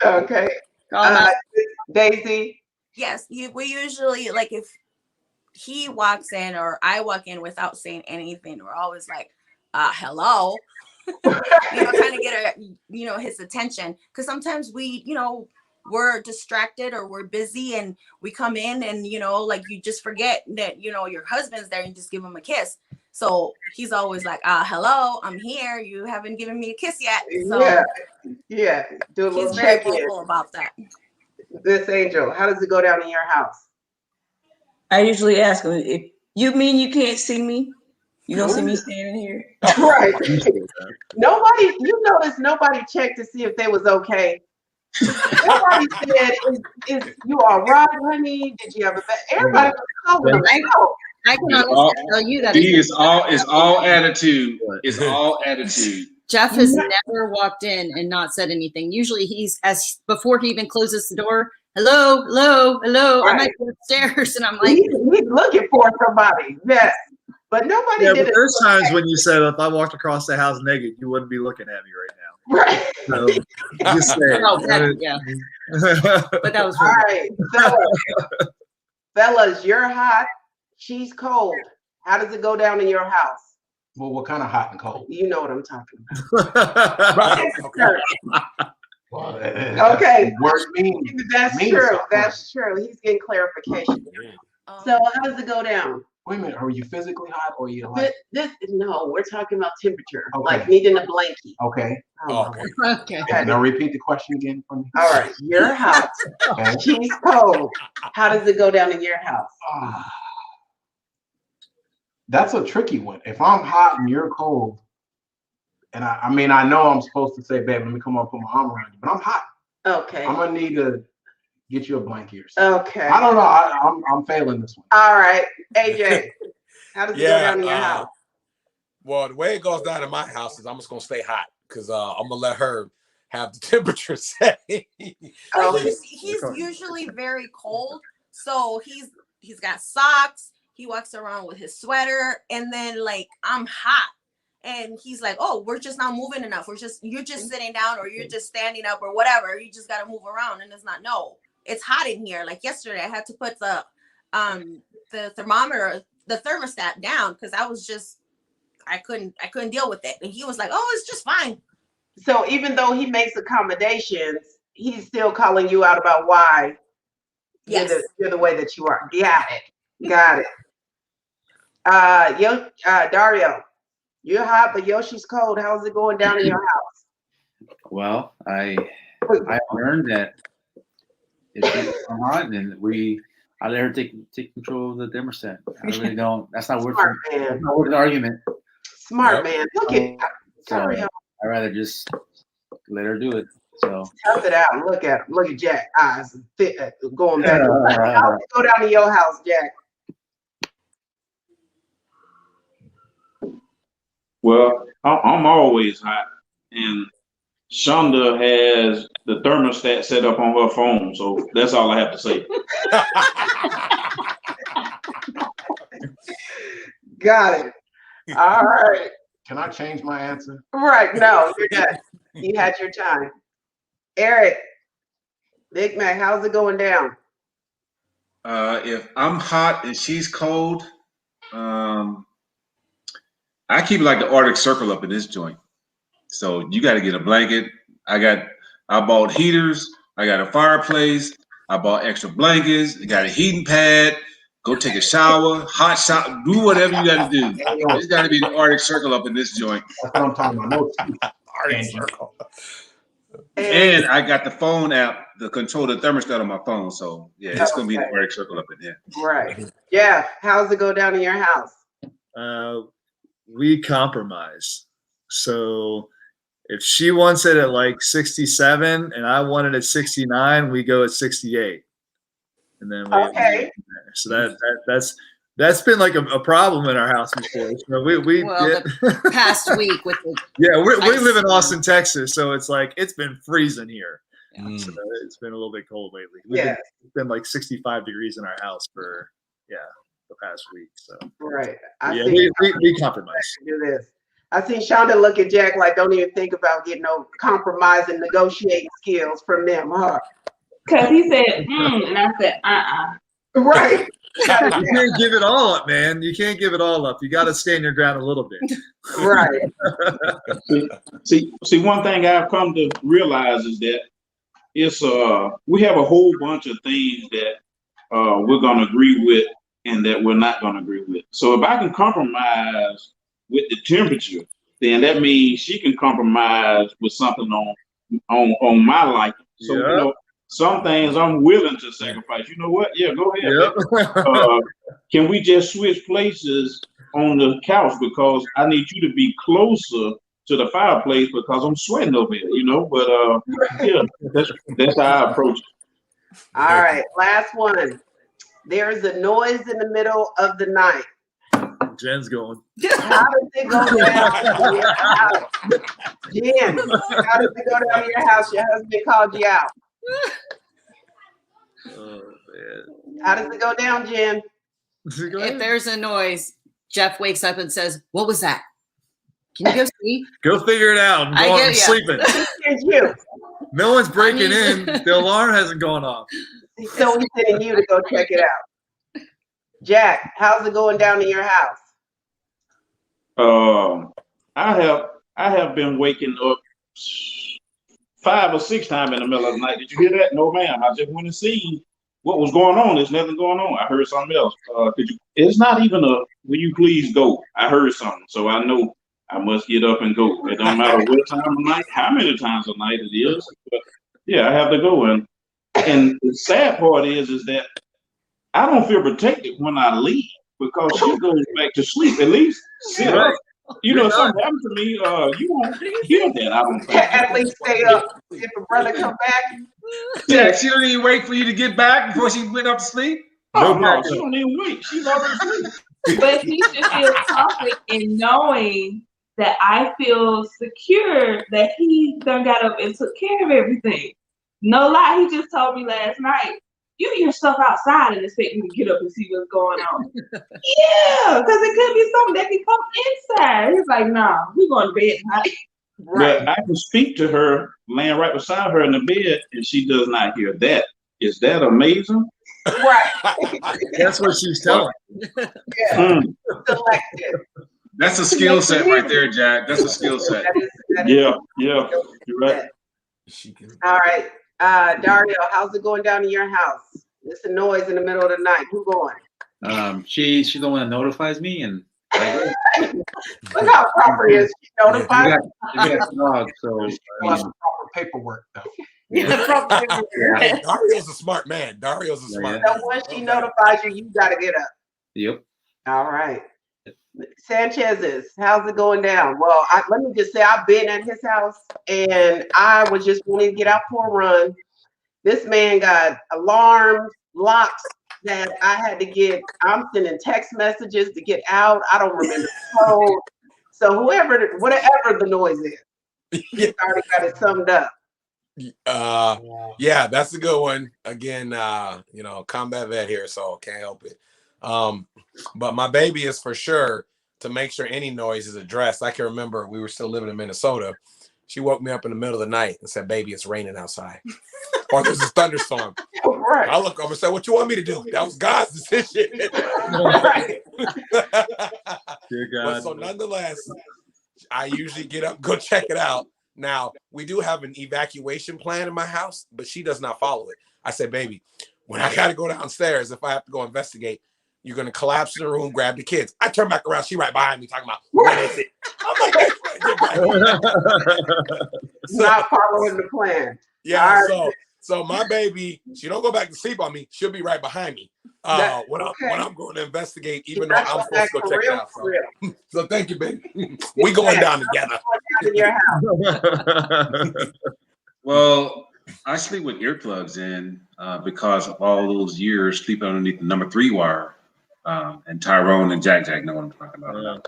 [SPEAKER 1] Okay. Daisy?
[SPEAKER 11] Yes, we usually, like, if he walks in or I walk in without saying anything, we're always like, hello. Trying to get his attention. Because sometimes we're distracted or we're busy and we come in and, like you just forget that, your husband's there and just give him a kiss. So he's always like, hello, I'm here. You haven't given me a kiss yet. So
[SPEAKER 1] yeah. Do a little
[SPEAKER 11] he's very
[SPEAKER 1] check-in
[SPEAKER 11] vocal about that.
[SPEAKER 1] This Angel, how does it go down in your house?
[SPEAKER 12] I usually ask him, if you mean you can't see me? You don't see me standing here?
[SPEAKER 1] Right. Nobody checked to see if they was okay. Nobody said, is you all right, honey? Did you have a bad? Everybody was calling them out.
[SPEAKER 4] I can honestly tell you that
[SPEAKER 2] it's all attitude. It's all attitude.
[SPEAKER 4] Jeff has never walked in and not said anything. Usually before he even closes the door, hello. Right. I might go upstairs and I'm like,
[SPEAKER 1] he's looking for somebody. Yes. But nobody did it.
[SPEAKER 3] There's times when you said, if I walked across the house naked, you wouldn't be looking at me right now.
[SPEAKER 1] Right.
[SPEAKER 3] So, just saying.
[SPEAKER 4] But that was
[SPEAKER 1] All right, fellas, you're hot, she's cold. How does it go down in your house?
[SPEAKER 9] Well, what kind of hot and cold?
[SPEAKER 1] You know what I'm talking about.
[SPEAKER 9] Right.
[SPEAKER 1] Expert.
[SPEAKER 9] Well,
[SPEAKER 1] Okay,
[SPEAKER 9] words mean
[SPEAKER 1] that's
[SPEAKER 9] mean
[SPEAKER 1] true.
[SPEAKER 9] something.
[SPEAKER 1] That's true. He's getting clarification. So how does it go down?
[SPEAKER 9] Wait a minute. Are you physically hot or you like?
[SPEAKER 1] No, we're talking about temperature,
[SPEAKER 9] Okay.
[SPEAKER 1] like needing a blankie.
[SPEAKER 9] Okay.
[SPEAKER 1] Oh,
[SPEAKER 5] Okay.
[SPEAKER 4] Okay.
[SPEAKER 9] Now repeat the question again for me.
[SPEAKER 1] all right, you're hot,
[SPEAKER 9] Okay.
[SPEAKER 1] she's cold. How does it go down in your house?
[SPEAKER 9] Ah, that's a tricky one. If I'm hot and you're cold, and I mean, I know I'm supposed to say, babe, let me come up, put my arm around you, but I'm hot.
[SPEAKER 1] Okay.
[SPEAKER 9] I'm gonna need to get you a blanket or something.
[SPEAKER 1] Okay.
[SPEAKER 9] I don't know. I'm failing this one.
[SPEAKER 1] All right, AJ. How does it go down in your house?
[SPEAKER 5] Well, the way it goes down in my house is I'm just gonna stay hot because I'm gonna let her have the temperature set.
[SPEAKER 11] But he's usually very cold, so he's got socks. He walks around with his sweater, and then like I'm hot, and he's like, "Oh, we're just not moving enough. You're just sitting down, or you're just standing up, or whatever. You just gotta move around." And it's not. No, it's hot in here. Like yesterday, I had to put the thermometer, the thermostat down because I couldn't deal with it, and he was like, "Oh, it's just fine."
[SPEAKER 1] So even though he makes accommodations, he's still calling you out about why
[SPEAKER 11] Yes.
[SPEAKER 1] you're the way that you are. Got it. Dario, you're hot, but Yoshi's cold. How's it going down in your house?
[SPEAKER 7] Well, I learned that if I'm hot, then I let her take control of the thermostat. I really don't. That's not worth it. That's not worth an argument.
[SPEAKER 1] Smart man. Look at
[SPEAKER 7] So
[SPEAKER 1] Dario.
[SPEAKER 7] I'd rather just let her do it. So
[SPEAKER 1] Tough it out. Look at him. Look at Jack. Eyes going back. How does it go down in your house, Jack?
[SPEAKER 6] Well, I'm always hot, and Shonda has the thermostat set up on her phone, so that's all I have to say.
[SPEAKER 1] Got it. All right.
[SPEAKER 9] Can I change my answer?
[SPEAKER 1] Right. No, you're done. You had your time. Eric, Big Mac, how's it going down?
[SPEAKER 2] If I'm hot and she's cold, I keep it like the Arctic Circle up in this joint. So you got to get a blanket. I bought heaters. I got a fireplace. I bought extra blankets. I got a heating pad. Go take a shower, hot shower, do whatever you got to do. It's got to be the Arctic Circle up in this joint.
[SPEAKER 9] That's what I'm talking about. No
[SPEAKER 5] Arctic Circle.
[SPEAKER 2] And I got the phone app to control the thermostat on my phone. So yeah, it's gonna be the Arctic Circle up in here.
[SPEAKER 1] Right. Yeah. How's it go down in your house?
[SPEAKER 3] We compromise. So if she wants it at like 67 and I want it at 69, we go at 68. And then
[SPEAKER 1] okay.
[SPEAKER 3] So that's been like a problem in our house before. So
[SPEAKER 4] the past week with the
[SPEAKER 3] we live in Austin, Texas, so it's like it's been freezing here. So it's been a little bit cold lately. It's been like 65 degrees in our house for the past week. So
[SPEAKER 1] right.
[SPEAKER 3] We compromise.
[SPEAKER 1] Do this. I seen Shonda look at Jack like don't even think about getting no compromise and negotiating skills from them, huh?
[SPEAKER 8] Because he said, and I said,
[SPEAKER 1] Right.
[SPEAKER 3] You can't give it all up, man. You can't give it all up. You got to stand your ground a little bit.
[SPEAKER 1] Right.
[SPEAKER 6] See, one thing I've come to realize is that it's we have a whole bunch of things that we're gonna agree with and that we're not gonna agree with. So if I can compromise with the temperature, then that means she can compromise with something on my liking. So you know, some things I'm willing to sacrifice. You know what? Yeah, go ahead. Can we just switch places on the couch because I need you to be closer to the fireplace because I'm sweating over here, you know? But yeah, that's how I approach it.
[SPEAKER 1] All right, last one. There is a noise in the middle of the night.
[SPEAKER 3] Jen's going.
[SPEAKER 1] How does it go down in your house? Jen, how does it go down in your house? Your husband called you out.
[SPEAKER 3] Oh man.
[SPEAKER 1] How does it go down, Jen?
[SPEAKER 4] If there's a noise, Jeff wakes up and says, "What was that? Can you go see?"
[SPEAKER 3] Go figure it out. I'm sleeping.
[SPEAKER 1] It's you.
[SPEAKER 3] No one's breaking in. The alarm hasn't gone off.
[SPEAKER 1] So he's sending you to go check it out. Jack, how's it going down in your house?
[SPEAKER 6] I have been waking up 5 or 6 times in the middle of the night. Did you hear that? No, ma'am. I just went to see what was going on. There's nothing going on. I heard something else. It's not even a, will you please go? I heard something. So I know I must get up and go. It don't matter what time of night, how many times of night it is. But yeah, I have to go. And the sad part is that I don't feel protected when I leave because she goes back to sleep. At least sit up. You know, if something happened to me, you won't hear that. I don't think.
[SPEAKER 1] At least stay up if a brother come back.
[SPEAKER 2] Yeah, she don't even wait for you to get back before she went up to sleep.
[SPEAKER 6] No, she don't even wait. She's already asleep.
[SPEAKER 8] But he should feel confident in knowing that I feel secure that he done got up and took care of everything. No lie, he just told me last night, you hear stuff outside and expect me to get up and see what's going on. Yeah, because it could be something that can come inside. He's like, nah, we're going to bed tonight.
[SPEAKER 1] Right.
[SPEAKER 6] But I can speak to her, laying right beside her in the bed, and she does not hear that. Is that amazing?
[SPEAKER 1] Right.
[SPEAKER 3] That's what she's telling.
[SPEAKER 1] Yeah. Selective.
[SPEAKER 2] That's a skill set right there, Jack. That's a skill set.
[SPEAKER 6] Yeah, you're right.
[SPEAKER 1] All right. Dario, how's it going down in your house? It's a noise in the middle of the night. Who going?
[SPEAKER 7] She's the one that notifies me, and
[SPEAKER 1] Look how proper he is. She notifies.
[SPEAKER 7] we got dogs, so
[SPEAKER 9] Proper paperwork though.
[SPEAKER 5] Hey, Dario's a smart man. Dario's a smart man.
[SPEAKER 1] So once she notifies you, you got to get up.
[SPEAKER 7] Yep.
[SPEAKER 1] All right. Sanchez's, how's it going down? Well, let me just say I've been at his house and I was just wanting to get out for a run. This man got alarms, locks that I had to get. I'm sending text messages to get out. I don't remember the code. So whatever the noise is, he's already got it summed up.
[SPEAKER 5] Yeah, that's a good one. Again, combat vet here, so can't help it. But my baby is for sure to make sure any noise is addressed. I can remember we were still living in Minnesota. She woke me up in the middle of the night and said, "Baby, it's raining outside." Or there's a thunderstorm.
[SPEAKER 1] Right.
[SPEAKER 5] I look over and say, "What you want me to do?" That was God's decision.
[SPEAKER 3] Dear God.
[SPEAKER 5] But so nonetheless, I usually get up, go check it out. Now, we do have an evacuation plan in my house, but she does not follow it. I said, "Baby, when I got to go downstairs, if I have to go investigate, you're going to collapse in the room, grab the kids." I turn back around. She right behind me talking about, "What is it?" I'm like,
[SPEAKER 1] Not following the plan.
[SPEAKER 5] Yeah, so my baby, she don't go back to sleep on me. She'll be right behind me when I'm going to investigate, even though I'm supposed to go check it out. So thank you, baby. We going down together.
[SPEAKER 2] Well, I sleep with earplugs in because of all those years sleeping underneath the number 3 wire. And Tyrone and Jack know what I'm talking about.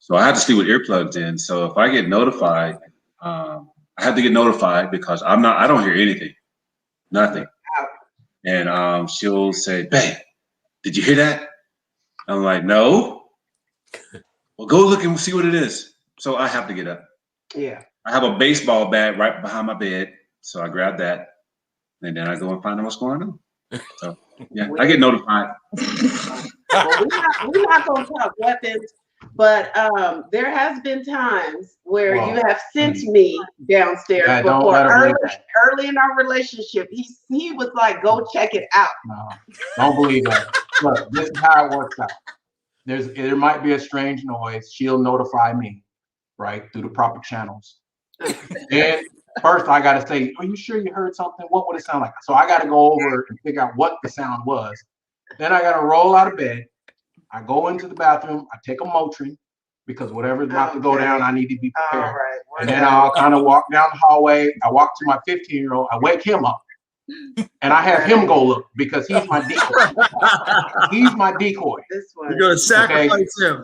[SPEAKER 2] So I had to sleep with earplugs in. So if I get notified, I have to get notified because I don't hear anything, nothing. And she'll say, "Babe, did you hear that?" I'm like, "No." Well, go look and see what it is. So I have to get up.
[SPEAKER 1] Yeah.
[SPEAKER 2] I have a baseball bat right behind my bed. So I grab that and then I go and find out what's going on. So yeah, I get notified.
[SPEAKER 1] Well, we're not going to talk weapons, but there has been times where you have sent me downstairs before. Early in our relationship, he was like, "Go check it out."
[SPEAKER 9] No, don't believe that. Look, this is how it works out. There might be a strange noise. She'll notify me, right, through the proper channels. And first, I got to say, "Are you sure you heard something? What would it sound like?" So I got to go over and figure out what the sound was. Then I got to roll out of bed. I go into the bathroom. I take a Motrin because whatever's about to go down, I need to be prepared.
[SPEAKER 1] Right.
[SPEAKER 9] And then I'll kind of walk down the hallway. I walk to my 15-year-old. I wake him up. And I have him go look because he's my decoy. He's my decoy.
[SPEAKER 1] This one.
[SPEAKER 3] You're going to sacrifice him.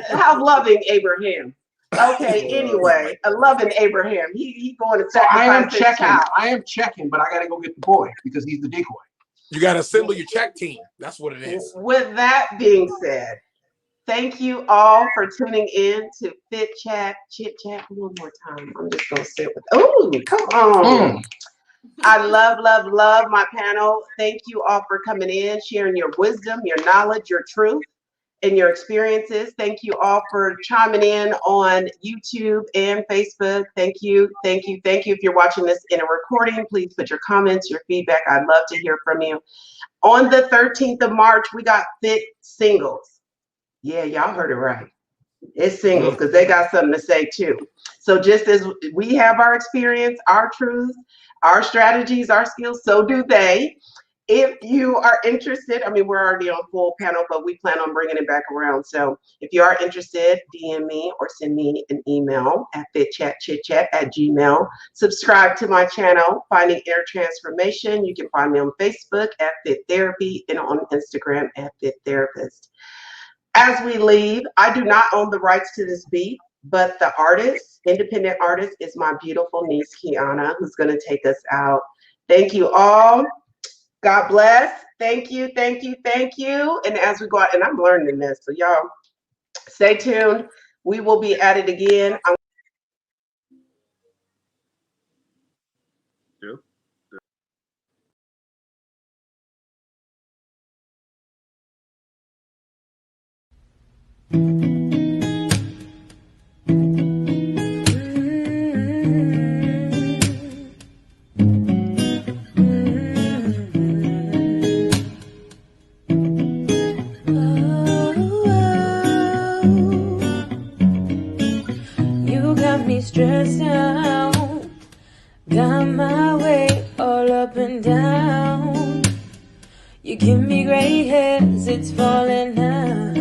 [SPEAKER 1] How loving Abraham. Okay, anyway, a loving Abraham. He going to sacrifice his child.
[SPEAKER 9] I am checking, but I got to go get the boy because he's the decoy.
[SPEAKER 5] You got to assemble your check team. That's what it is.
[SPEAKER 1] With that being said, Thank you all for tuning in to Fit Chat, Chit Chat. One more time. I'm just going to sit with, oh, come on. I love, love, love my panel. Thank you all for coming in, sharing your wisdom, your knowledge, your truth, and your experiences. Thank you all for chiming in on YouTube and Facebook. Thank you, thank you, thank you. If you're watching this in a recording, please put your comments, your feedback. I'd love to hear from you. On the 13th of March, we got Fit Singles. Yeah, y'all heard it right. It's singles because they got something to say too. So just as we have our experience, our truth, our strategies, our skills, so do they. If you are interested, I mean, we're already on full panel, but we plan on bringing it back around. So if you are interested, DM me or send me an email at fitchatchitchat@gmail. Subscribe to my channel, Finding Air Transformation. You can find me on Facebook at Fit Therapy and on Instagram at Fit Therapist. As we leave, I do not own the rights to this beat, but the artist, independent artist, is my beautiful niece, Kiana, who's going to take us out. Thank you all. God bless. Thank you, thank you, thank you. And as we go out, and I'm learning this, so y'all stay tuned. We will be at it again.
[SPEAKER 13] Stressed out, got my weight all up and down. You give me gray hairs, it's falling out.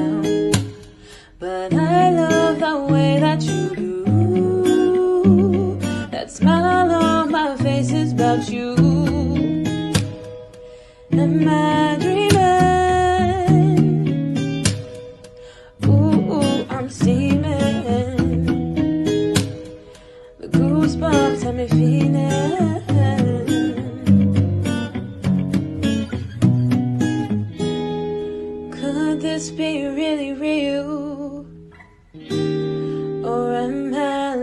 [SPEAKER 13] But I love the way that you do. That smile on my face is about you. Am I dreaming? Ooh, I'm steaming. Goosebumps have me feeling. Could this be really real? Or am I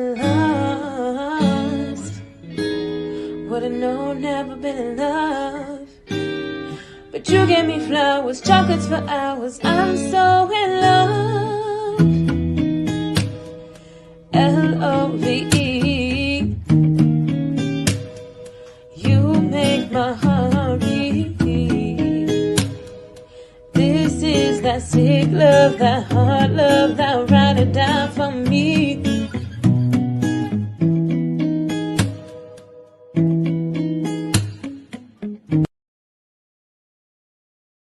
[SPEAKER 13] lost? Would've known, never been in love. But you gave me flowers, chocolates for hours. I'm so in love. L-O-V-E. Make my heart beat. This is that sick love, that hard love, that ride or die for me.